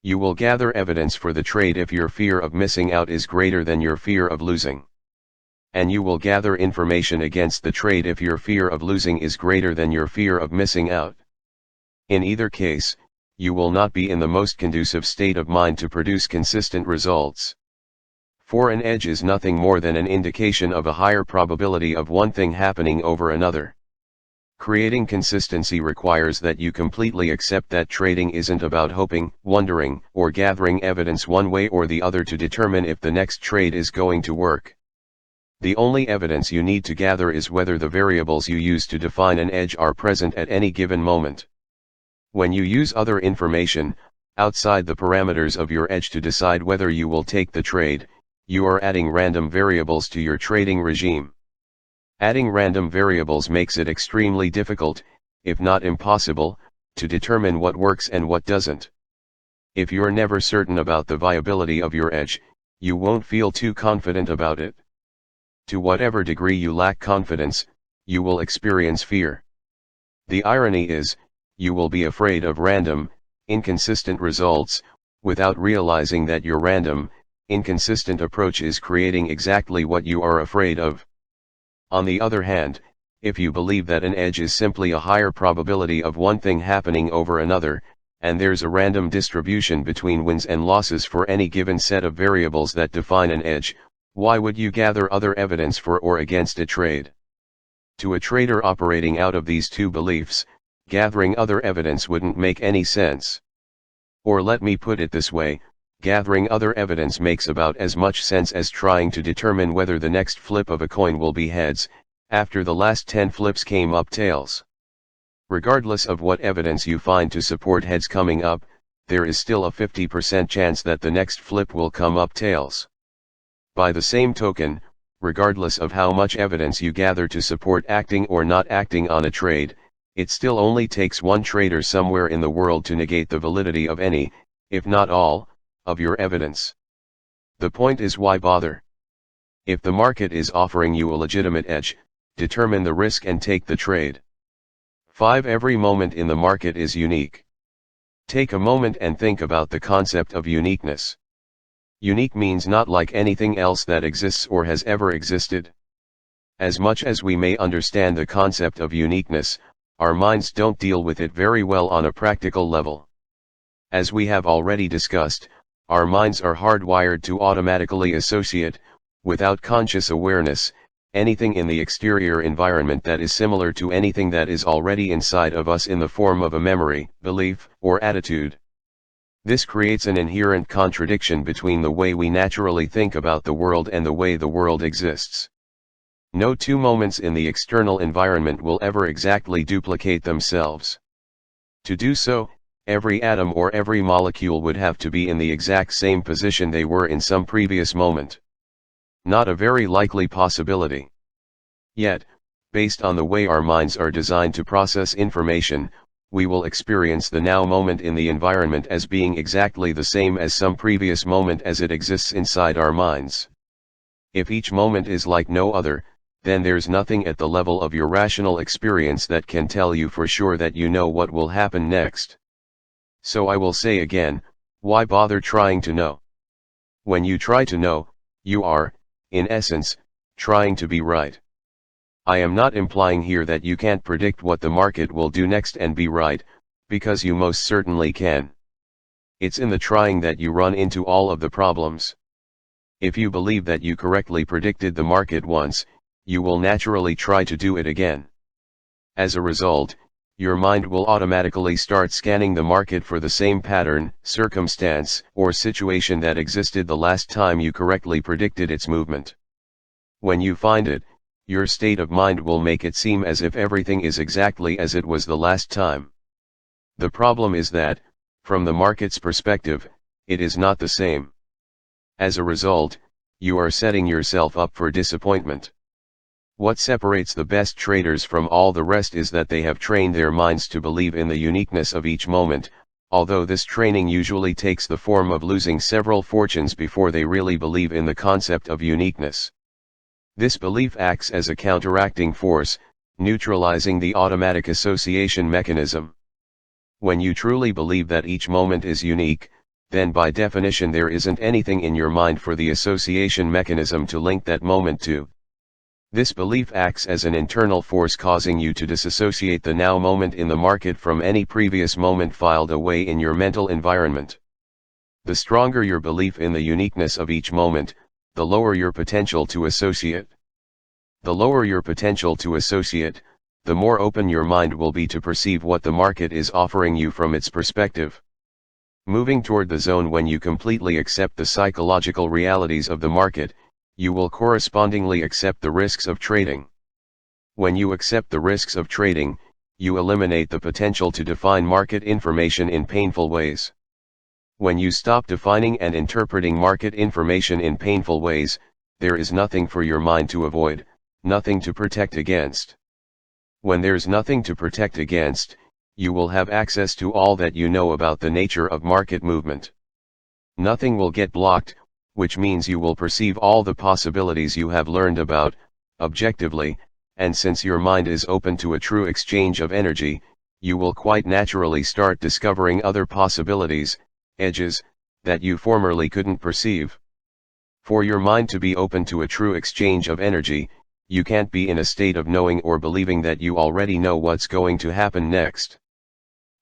You will gather evidence for the trade if your fear of missing out is greater than your fear of losing. And you will gather information against the trade if your fear of losing is greater than your fear of missing out. In either case, you will not be in the most conducive state of mind to produce consistent results. For an edge is nothing more than an indication of a higher probability of one thing happening over another. Creating consistency requires that you completely accept that trading isn't about hoping, wondering, or gathering evidence one way or the other to determine if the next trade is going to work. The only evidence you need to gather is whether the variables you use to define an edge are present at any given moment. When you use other information, outside the parameters of your edge to decide whether you will take the trade, you are adding random variables to your trading regime. Adding random variables makes it extremely difficult, if not impossible, to determine what works and what doesn't. If you're never certain about the viability of your edge, you won't feel too confident about it. To whatever degree you lack confidence, you will experience fear. The irony is, you will be afraid of random, inconsistent results, without realizing that your random, inconsistent approach is creating exactly what you are afraid of. On the other hand, if you believe that an edge is simply a higher probability of one thing happening over another, and there's a random distribution between wins and losses for any given set of variables that define an edge, why would you gather other evidence for or against a trade? To a trader operating out of these two beliefs, gathering other evidence wouldn't make any sense. Or let me put it this way, gathering other evidence makes about as much sense as trying to determine whether the next flip of a coin will be heads, after the last 10 flips came up tails. Regardless of what evidence you find to support heads coming up, there is still a 50% chance that the next flip will come up tails. By the same token, regardless of how much evidence you gather to support acting or not acting on a trade, it still only takes one trader somewhere in the world to negate the validity of any, if not all, of your evidence. The point is, why bother? If the market is offering you a legitimate edge, determine the risk and take the trade. 5. Every moment in the market is unique. Take a moment and think about the concept of uniqueness. Unique means not like anything else that exists or has ever existed. As much as we may understand the concept of uniqueness, our minds don't deal with it very well on a practical level. As we have already discussed, our minds are hardwired to automatically associate, without conscious awareness, anything in the exterior environment that is similar to anything that is already inside of us in the form of a memory, belief, or attitude. This creates an inherent contradiction between the way we naturally think about the world and the way the world exists. No two moments in the external environment will ever exactly duplicate themselves. To do so, every atom or every molecule would have to be in the exact same position they were in some previous moment. Not a very likely possibility. Yet, based on the way our minds are designed to process information, we will experience the now moment in the environment as being exactly the same as some previous moment as it exists inside our minds. If each moment is like no other, then there's nothing at the level of your rational experience that can tell you for sure that you know what will happen next. So I will say again, why bother trying to know? When you try to know, you are, in essence, trying to be right. I am not implying here that you can't predict what the market will do next and be right, because you most certainly can. It's in the trying that you run into all of the problems. If you believe that you correctly predicted the market once, you will naturally try to do it again. As a result, your mind will automatically start scanning the market for the same pattern, circumstance, or situation that existed the last time you correctly predicted its movement. When you find it, your state of mind will make it seem as if everything is exactly as it was the last time. The problem is that, from the market's perspective, it is not the same. As a result, you are setting yourself up for disappointment. What separates the best traders from all the rest is that they have trained their minds to believe in the uniqueness of each moment, although this training usually takes the form of losing several fortunes before they really believe in the concept of uniqueness. This belief acts as a counteracting force, neutralizing the automatic association mechanism. When you truly believe that each moment is unique, then by definition there isn't anything in your mind for the association mechanism to link that moment to. This belief acts as an internal force causing you to disassociate the now moment in the market from any previous moment filed away in your mental environment. The stronger your belief in the uniqueness of each moment, the lower your potential to associate. The lower your potential to associate, the more open your mind will be to perceive what the market is offering you from its perspective. Moving toward the zone when you completely accept the psychological realities of the market, you will correspondingly accept the risks of trading. When you accept the risks of trading, you eliminate the potential to define market information in painful ways. When you stop defining and interpreting market information in painful ways, there is nothing for your mind to avoid, nothing to protect against. When there's nothing to protect against, you will have access to all that you know about the nature of market movement. Nothing will get blocked, which means you will perceive all the possibilities you have learned about, objectively, and since your mind is open to a true exchange of energy, you will quite naturally start discovering other possibilities, edges, that you formerly couldn't perceive. For your mind to be open to a true exchange of energy, you can't be in a state of knowing or believing that you already know what's going to happen next.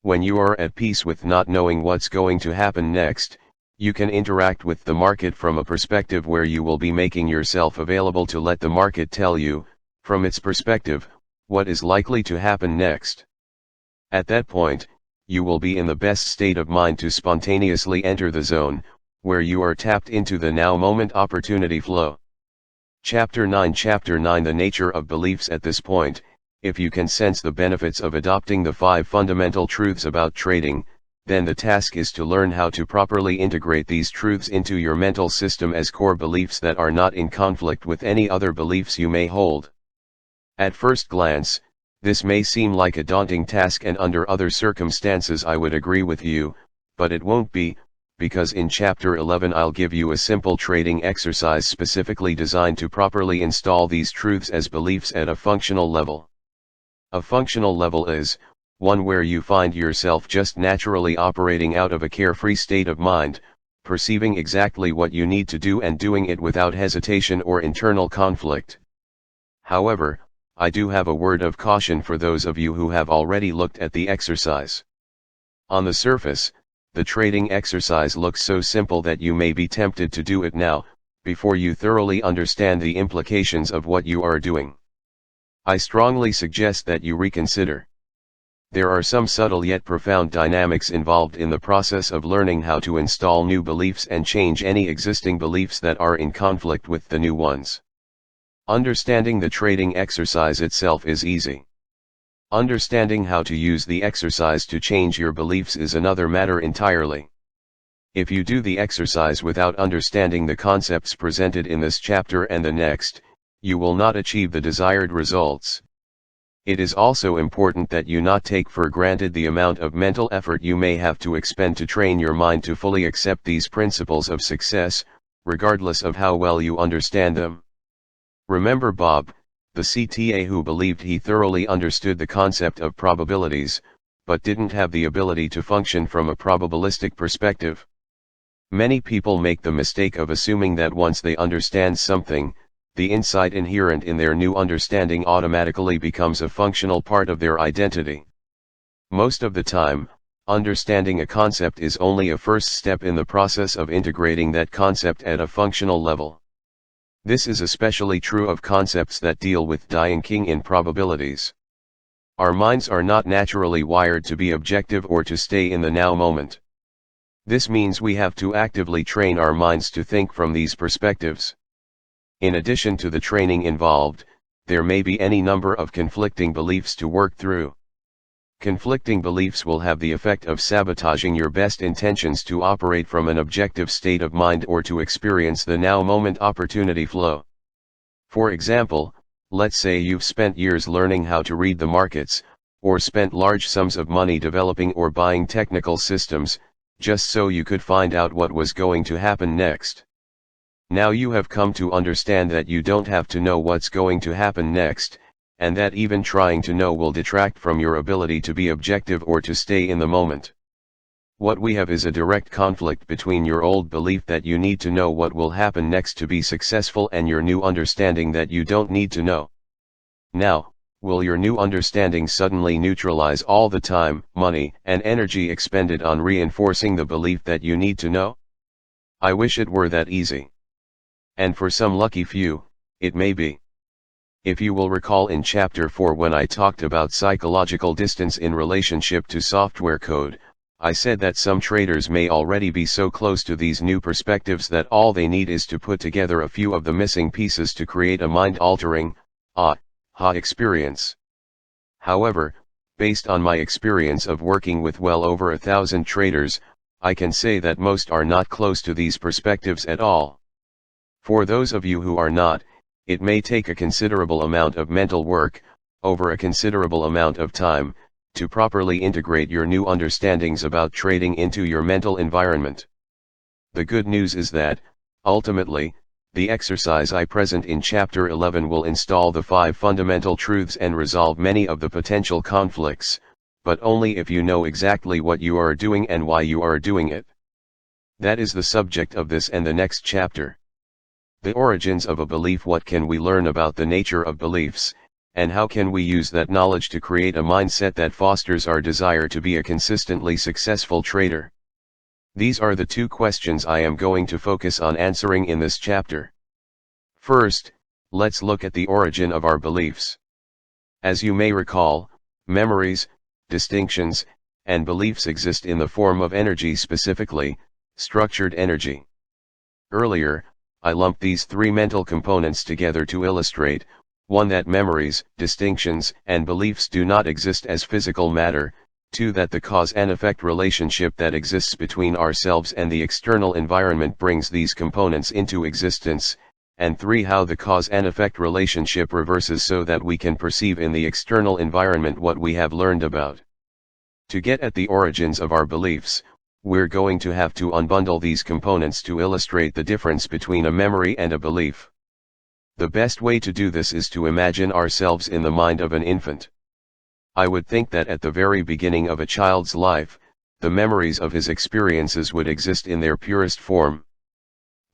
When you are at peace with not knowing what's going to happen next, you can interact with the market from a perspective where you will be making yourself available to let the market tell you, from its perspective, what is likely to happen next. At that point, you will be in the best state of mind to spontaneously enter the zone, where you are tapped into the now moment opportunity flow. Chapter 9 The nature of beliefs. At this point, if you can sense the benefits of adopting the 5 fundamental truths about trading, then the task is to learn how to properly integrate these truths into your mental system as core beliefs that are not in conflict with any other beliefs you may hold. At first glance, this may seem like a daunting task, and under other circumstances I would agree with you, but it won't be, because in Chapter 11 I'll give you a simple trading exercise specifically designed to properly install these truths as beliefs at a functional level. A functional level is one where you find yourself just naturally operating out of a carefree state of mind, perceiving exactly what you need to do and doing it without hesitation or internal conflict. However, I do have a word of caution for those of you who have already looked at the exercise. On the surface, the trading exercise looks so simple that you may be tempted to do it now, before you thoroughly understand the implications of what you are doing. I strongly suggest that you reconsider. There are some subtle yet profound dynamics involved in the process of learning how to install new beliefs and change any existing beliefs that are in conflict with the new ones. Understanding the trading exercise itself is easy. Understanding how to use the exercise to change your beliefs is another matter entirely. If you do the exercise without understanding the concepts presented in this chapter and the next, you will not achieve the desired results. It is also important that you not take for granted the amount of mental effort you may have to expend to train your mind to fully accept these principles of success, regardless of how well you understand them. Remember Bob, the CTA, who believed he thoroughly understood the concept of probabilities, but didn't have the ability to function from a probabilistic perspective. Many people make the mistake of assuming that once they understand something, the insight inherent in their new understanding automatically becomes a functional part of their identity. Most of the time, understanding a concept is only a first step in the process of integrating that concept at a functional level. This is especially true of concepts that deal with dying king in probabilities. Our minds are not naturally wired to be objective or to stay in the now moment. This means we have to actively train our minds to think from these perspectives. In addition to the training involved, there may be any number of conflicting beliefs to work through. Conflicting beliefs will have the effect of sabotaging your best intentions to operate from an objective state of mind or to experience the now moment opportunity flow. For example, let's say you've spent years learning how to read the markets, or spent large sums of money developing or buying technical systems, just so you could find out what was going to happen next. Now you have come to understand that you don't have to know what's going to happen next, and that even trying to know will detract from your ability to be objective or to stay in the moment. What we have is a direct conflict between your old belief that you need to know what will happen next to be successful and your new understanding that you don't need to know. Now, will your new understanding suddenly neutralize all the time, money, and energy expended on reinforcing the belief that you need to know? I wish it were that easy. And for some lucky few, it may be. If you will recall in Chapter 4 when I talked about psychological distance in relationship to software code, I said that some traders may already be so close to these new perspectives that all they need is to put together a few of the missing pieces to create a mind-altering, aha experience. However, based on my experience of working with well over 1,000 traders, I can say that most are not close to these perspectives at all. For those of you who are not, it may take a considerable amount of mental work, over a considerable amount of time, to properly integrate your new understandings about trading into your mental environment. The good news is that, ultimately, the exercise I present in Chapter 11 will install the 5 fundamental truths and resolve many of the potential conflicts, but only if you know exactly what you are doing and why you are doing it. That is the subject of this and the next chapter. The origins of a belief. What can we learn about the nature of beliefs, and how can we use that knowledge to create a mindset that fosters our desire to be a consistently successful trader? These are the 2 questions I am going to focus on answering in this chapter. First, let's look at the origin of our beliefs. As you may recall, memories, distinctions, and beliefs exist in the form of energy, specifically, structured energy. Earlier, I lumped these 3 mental components together to illustrate, 1. That memories, distinctions, and beliefs do not exist as physical matter, 2. That the cause and effect relationship that exists between ourselves and the external environment brings these components into existence, and 3. How the cause and effect relationship reverses so that we can perceive in the external environment what we have learned about. To get at the origins of our beliefs, we're going to have to unbundle these components to illustrate the difference between a memory and a belief. The best way to do this is to imagine ourselves in the mind of an infant. I would think that at the very beginning of a child's life, the memories of his experiences would exist in their purest form.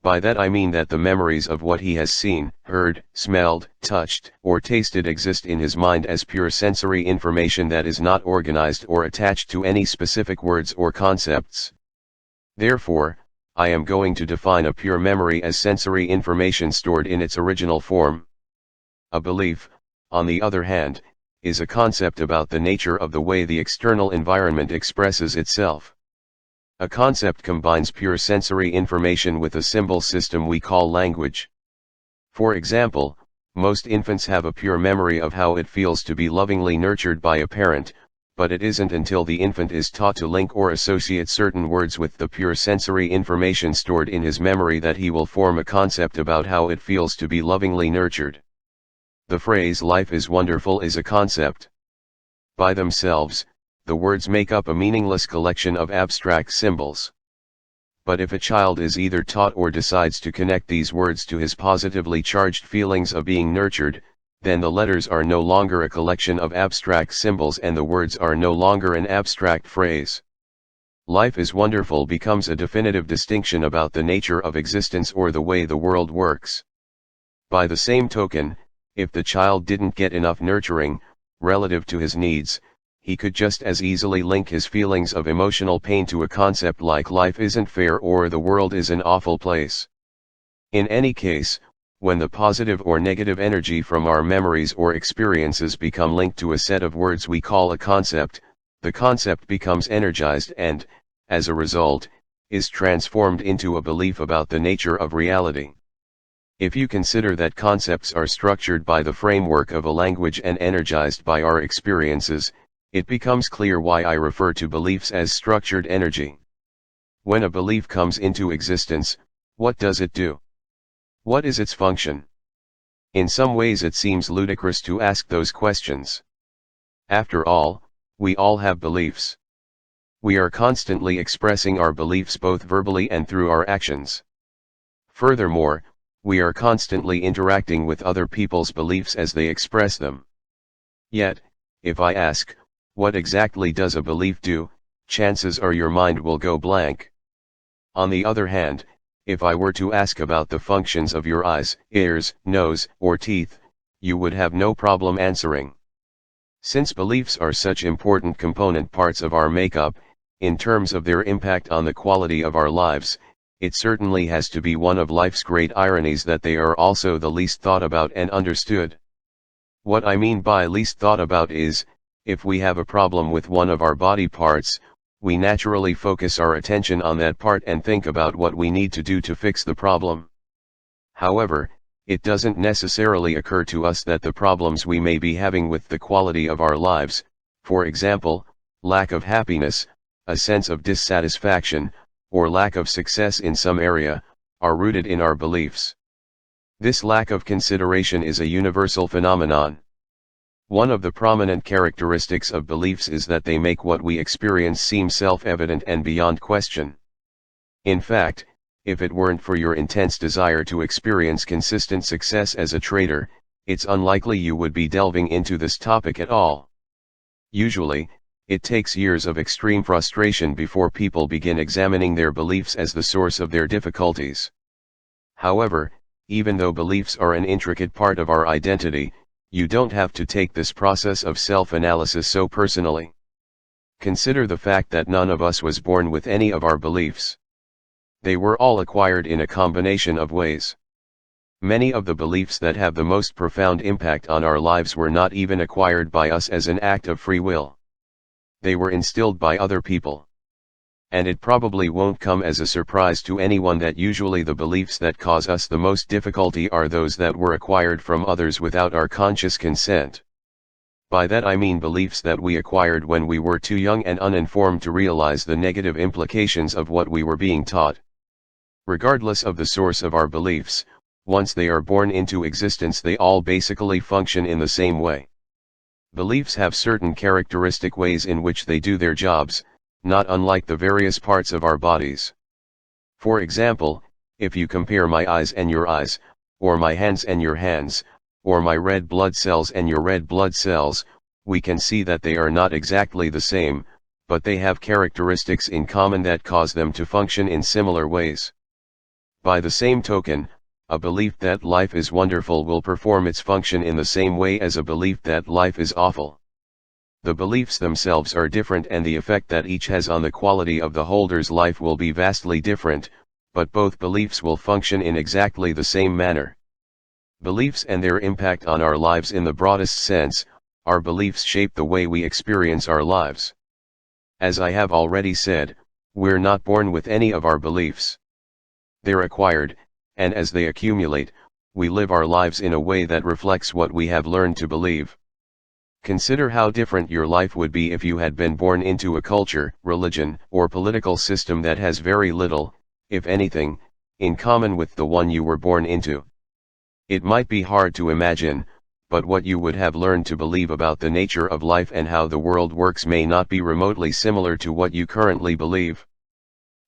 By that I mean that the memories of what he has seen, heard, smelled, touched, or tasted exist in his mind as pure sensory information that is not organized or attached to any specific words or concepts. Therefore, I am going to define a pure memory as sensory information stored in its original form. A belief, on the other hand, is a concept about the nature of the way the external environment expresses itself. A concept combines pure sensory information with a symbol system we call language. For example, most infants have a pure memory of how it feels to be lovingly nurtured by a parent, but it isn't until the infant is taught to link or associate certain words with the pure sensory information stored in his memory that he will form a concept about how it feels to be lovingly nurtured. The phrase "life is wonderful" is a concept. By themselves, the words make up a meaningless collection of abstract symbols. But if a child is either taught or decides to connect these words to his positively charged feelings of being nurtured, then the letters are no longer a collection of abstract symbols and the words are no longer an abstract phrase. Life is wonderful becomes a definitive distinction about the nature of existence or the way the world works. By the same token, if the child didn't get enough nurturing, relative to his needs, he could just as easily link his feelings of emotional pain to a concept like life isn't fair or the world is an awful place. In any case, when the positive or negative energy from our memories or experiences become linked to a set of words we call a concept, the concept becomes energized and, as a result, is transformed into a belief about the nature of reality. If you consider that concepts are structured by the framework of a language and energized by our experiences, it becomes clear why I refer to beliefs as structured energy. When a belief comes into existence, what does it do? What is its function? In some ways it seems ludicrous to ask those questions. After all, we all have beliefs. We are constantly expressing our beliefs both verbally and through our actions. Furthermore, we are constantly interacting with other people's beliefs as they express them. Yet, if I ask, what exactly does a belief do, chances are your mind will go blank. On the other hand, if I were to ask about the functions of your eyes, ears, nose, or teeth, you would have no problem answering. Since beliefs are such important component parts of our makeup, in terms of their impact on the quality of our lives, it certainly has to be one of life's great ironies that they are also the least thought about and understood. What I mean by least thought about is, if we have a problem with one of our body parts, we naturally focus our attention on that part and think about what we need to do to fix the problem. However, it doesn't necessarily occur to us that the problems we may be having with the quality of our lives, for example, lack of happiness, a sense of dissatisfaction, or lack of success in some area, are rooted in our beliefs. This lack of consideration is a universal phenomenon. One of the prominent characteristics of beliefs is that they make what we experience seem self-evident and beyond question. In fact, if it weren't for your intense desire to experience consistent success as a trader, it's unlikely you would be delving into this topic at all. Usually, it takes years of extreme frustration before people begin examining their beliefs as the source of their difficulties. However, even though beliefs are an intricate part of our identity, you don't have to take this process of self-analysis so personally. Consider the fact that none of us was born with any of our beliefs. They were all acquired in a combination of ways. Many of the beliefs that have the most profound impact on our lives were not even acquired by us as an act of free will. They were instilled by other people. And it probably won't come as a surprise to anyone that usually the beliefs that cause us the most difficulty are those that were acquired from others without our conscious consent. By that I mean beliefs that we acquired when we were too young and uninformed to realize the negative implications of what we were being taught. Regardless of the source of our beliefs, once they are born into existence they all basically function in the same way. Beliefs have certain characteristic ways in which they do their jobs, not unlike the various parts of our bodies. For example, if you compare my eyes and your eyes, or my hands and your hands, or my red blood cells and your red blood cells, we can see that they are not exactly the same, but they have characteristics in common that cause them to function in similar ways. By the same token, a belief that life is wonderful will perform its function in the same way as a belief that life is awful. The beliefs themselves are different and the effect that each has on the quality of the holder's life will be vastly different, but both beliefs will function in exactly the same manner. Beliefs and their impact on our lives in the broadest sense, our beliefs shape the way we experience our lives. As I have already said, we're not born with any of our beliefs. They're acquired, and as they accumulate, we live our lives in a way that reflects what we have learned to believe. Consider how different your life would be if you had been born into a culture, religion, or political system that has very little, if anything, in common with the one you were born into. It might be hard to imagine, but what you would have learned to believe about the nature of life and how the world works may not be remotely similar to what you currently believe.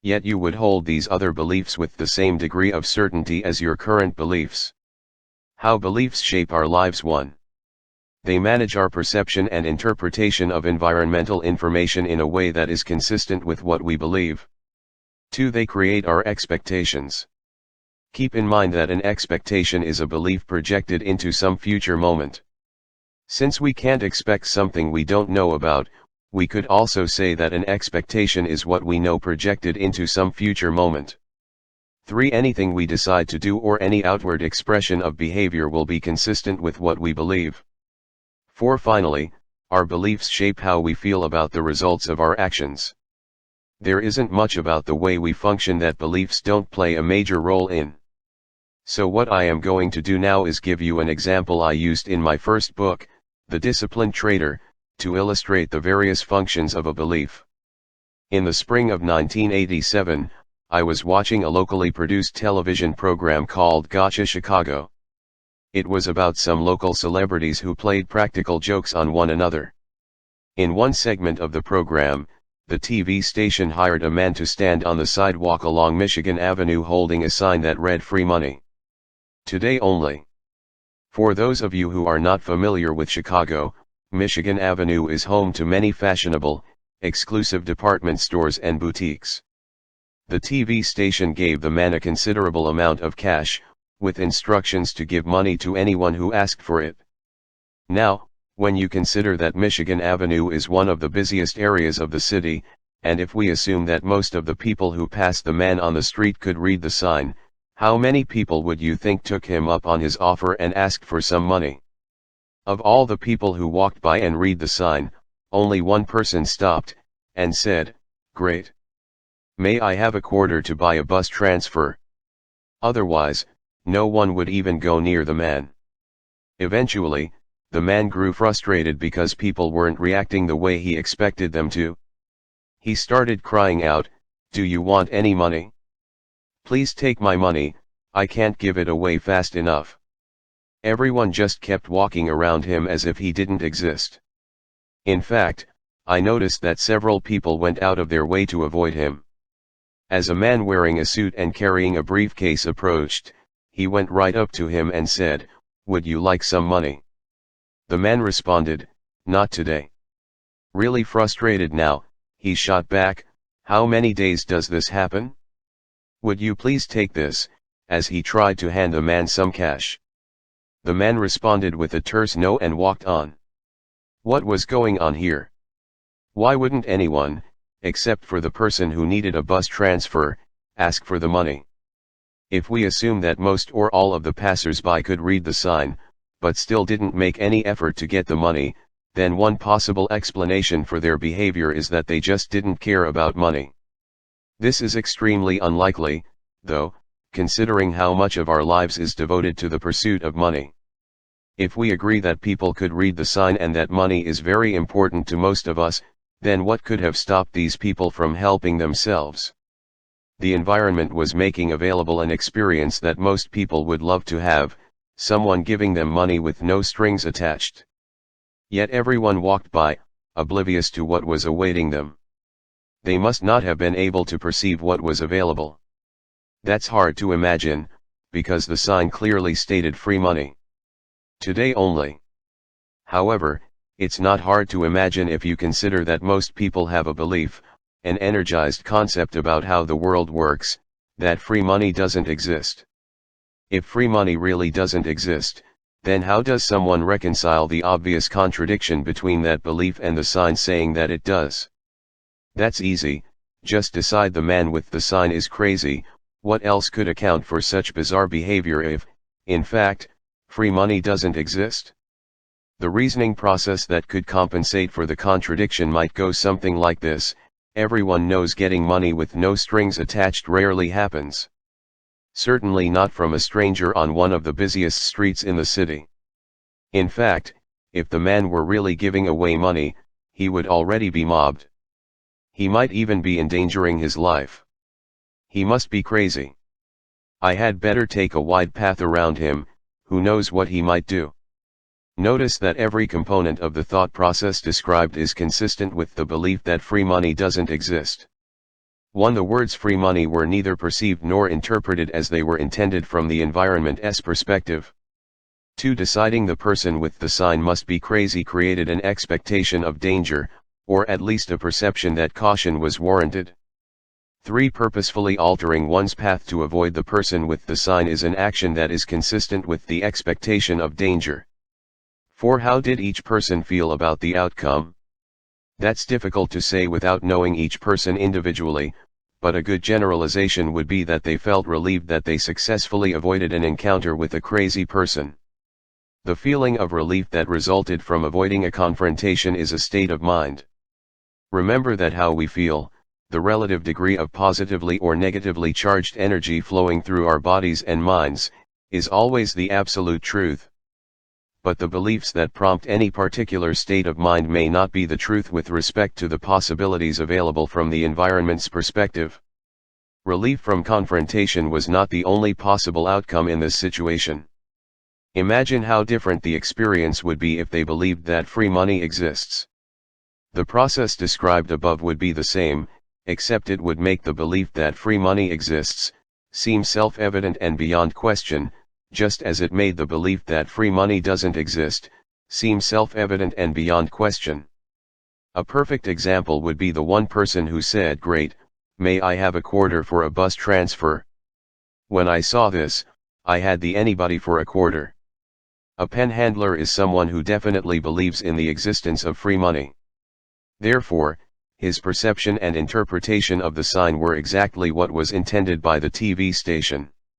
Yet you would hold these other beliefs with the same degree of certainty as your current beliefs. How beliefs shape our lives. 1. They manage our perception and interpretation of environmental information in a way that is consistent with what we believe. 2. They create our expectations. Keep in mind that an expectation is a belief projected into some future moment. Since we can't expect something we don't know about, we could also say that an expectation is what we know projected into some future moment. 3. Anything we decide to do or any outward expression of behavior will be consistent with what we believe. 4. Finally, our beliefs shape how we feel about the results of our actions. There isn't much about the way we function that beliefs don't play a major role in. So what I am going to do now is give you an example I used in my first book, The Disciplined Trader, to illustrate the various functions of a belief. In the spring of 1987, I was watching a locally produced television program called Gotcha Chicago. It was about some local celebrities who played practical jokes on one another. In one segment of the program, the TV station hired a man to stand on the sidewalk along Michigan Avenue holding a sign that read "Free Money. Today only." For those of you who are not familiar with Chicago, Michigan Avenue is home to many fashionable, exclusive department stores and boutiques. The TV station gave the man a considerable amount of cash, with instructions to give money to anyone who asked for it. Now, when you consider that Michigan Avenue is one of the busiest areas of the city, and if we assume that most of the people who passed the man on the street could read the sign, how many people would you think took him up on his offer and asked for some money? Of all the people who walked by and read the sign, only one person stopped, and said, "Great. May I have a quarter to buy a bus transfer?" Otherwise, no one would even go near the man. Eventually, the man grew frustrated because people weren't reacting the way he expected them to. He started crying out, "Do you want any money? Please take my money, I can't give it away fast enough." Everyone just kept walking around him as if he didn't exist. In fact, I noticed that several people went out of their way to avoid him. As a man wearing a suit and carrying a briefcase approached, he went right up to him and said, "Would you like some money?" The man responded, "Not today." Really frustrated now, he shot back, "How many days does this happen? Would you please take this," as he tried to hand the man some cash. The man responded with a terse no and walked on. What was going on here? Why wouldn't anyone, except for the person who needed a bus transfer, ask for the money? If we assume that most or all of the passers-by could read the sign, but still didn't make any effort to get the money, then one possible explanation for their behavior is that they just didn't care about money. This is extremely unlikely, though, considering how much of our lives is devoted to the pursuit of money. If we agree that people could read the sign and that money is very important to most of us, then what could have stopped these people from helping themselves? The environment was making available an experience that most people would love to have, someone giving them money with no strings attached. Yet everyone walked by, oblivious to what was awaiting them. They must not have been able to perceive what was available. That's hard to imagine, because the sign clearly stated "Free Money. Today only." However, it's not hard to imagine if you consider that most people have a belief, an energized concept about how the world works, that free money doesn't exist. If free money really doesn't exist, then how does someone reconcile the obvious contradiction between that belief and the sign saying that it does? That's easy, just decide the man with the sign is crazy. What else could account for such bizarre behavior if, in fact, free money doesn't exist? The reasoning process that could compensate for the contradiction might go something like this: everyone knows getting money with no strings attached rarely happens. Certainly not from a stranger on one of the busiest streets in the city. In fact, if the man were really giving away money, he would already be mobbed. He might even be endangering his life. He must be crazy. I had better take a wide path around him, who knows what he might do. Notice that every component of the thought process described is consistent with the belief that free money doesn't exist. 1. The words free money were neither perceived nor interpreted as they were intended from the environment's perspective. 2. Deciding the person with the sign must be crazy created an expectation of danger, or at least a perception that caution was warranted. 3. Purposefully altering one's path to avoid the person with the sign is an action that is consistent with the expectation of danger. 4. How did each person feel about the outcome? That's difficult to say without knowing each person individually, but a good generalization would be that they felt relieved that they successfully avoided an encounter with a crazy person. The feeling of relief that resulted from avoiding a confrontation is a state of mind. Remember that how we feel, the relative degree of positively or negatively charged energy flowing through our bodies and minds, is always the absolute truth. But the beliefs that prompt any particular state of mind may not be the truth with respect to the possibilities available from the environment's perspective. Relief from confrontation was not the only possible outcome in this situation. Imagine how different the experience would be if they believed that free money exists. The process described above would be the same, except it would make the belief that free money exists seem self-evident and beyond question, just as it made the belief that free money doesn't exist seem self-evident and beyond question. A perfect example would be the one person who said, "Great, may I have a quarter for a bus transfer?" When I saw this, I had the anybody for a quarter. A penhandler is someone who definitely believes in the existence of free money. Therefore, his perception and interpretation of the sign were exactly what was intended by the TV station.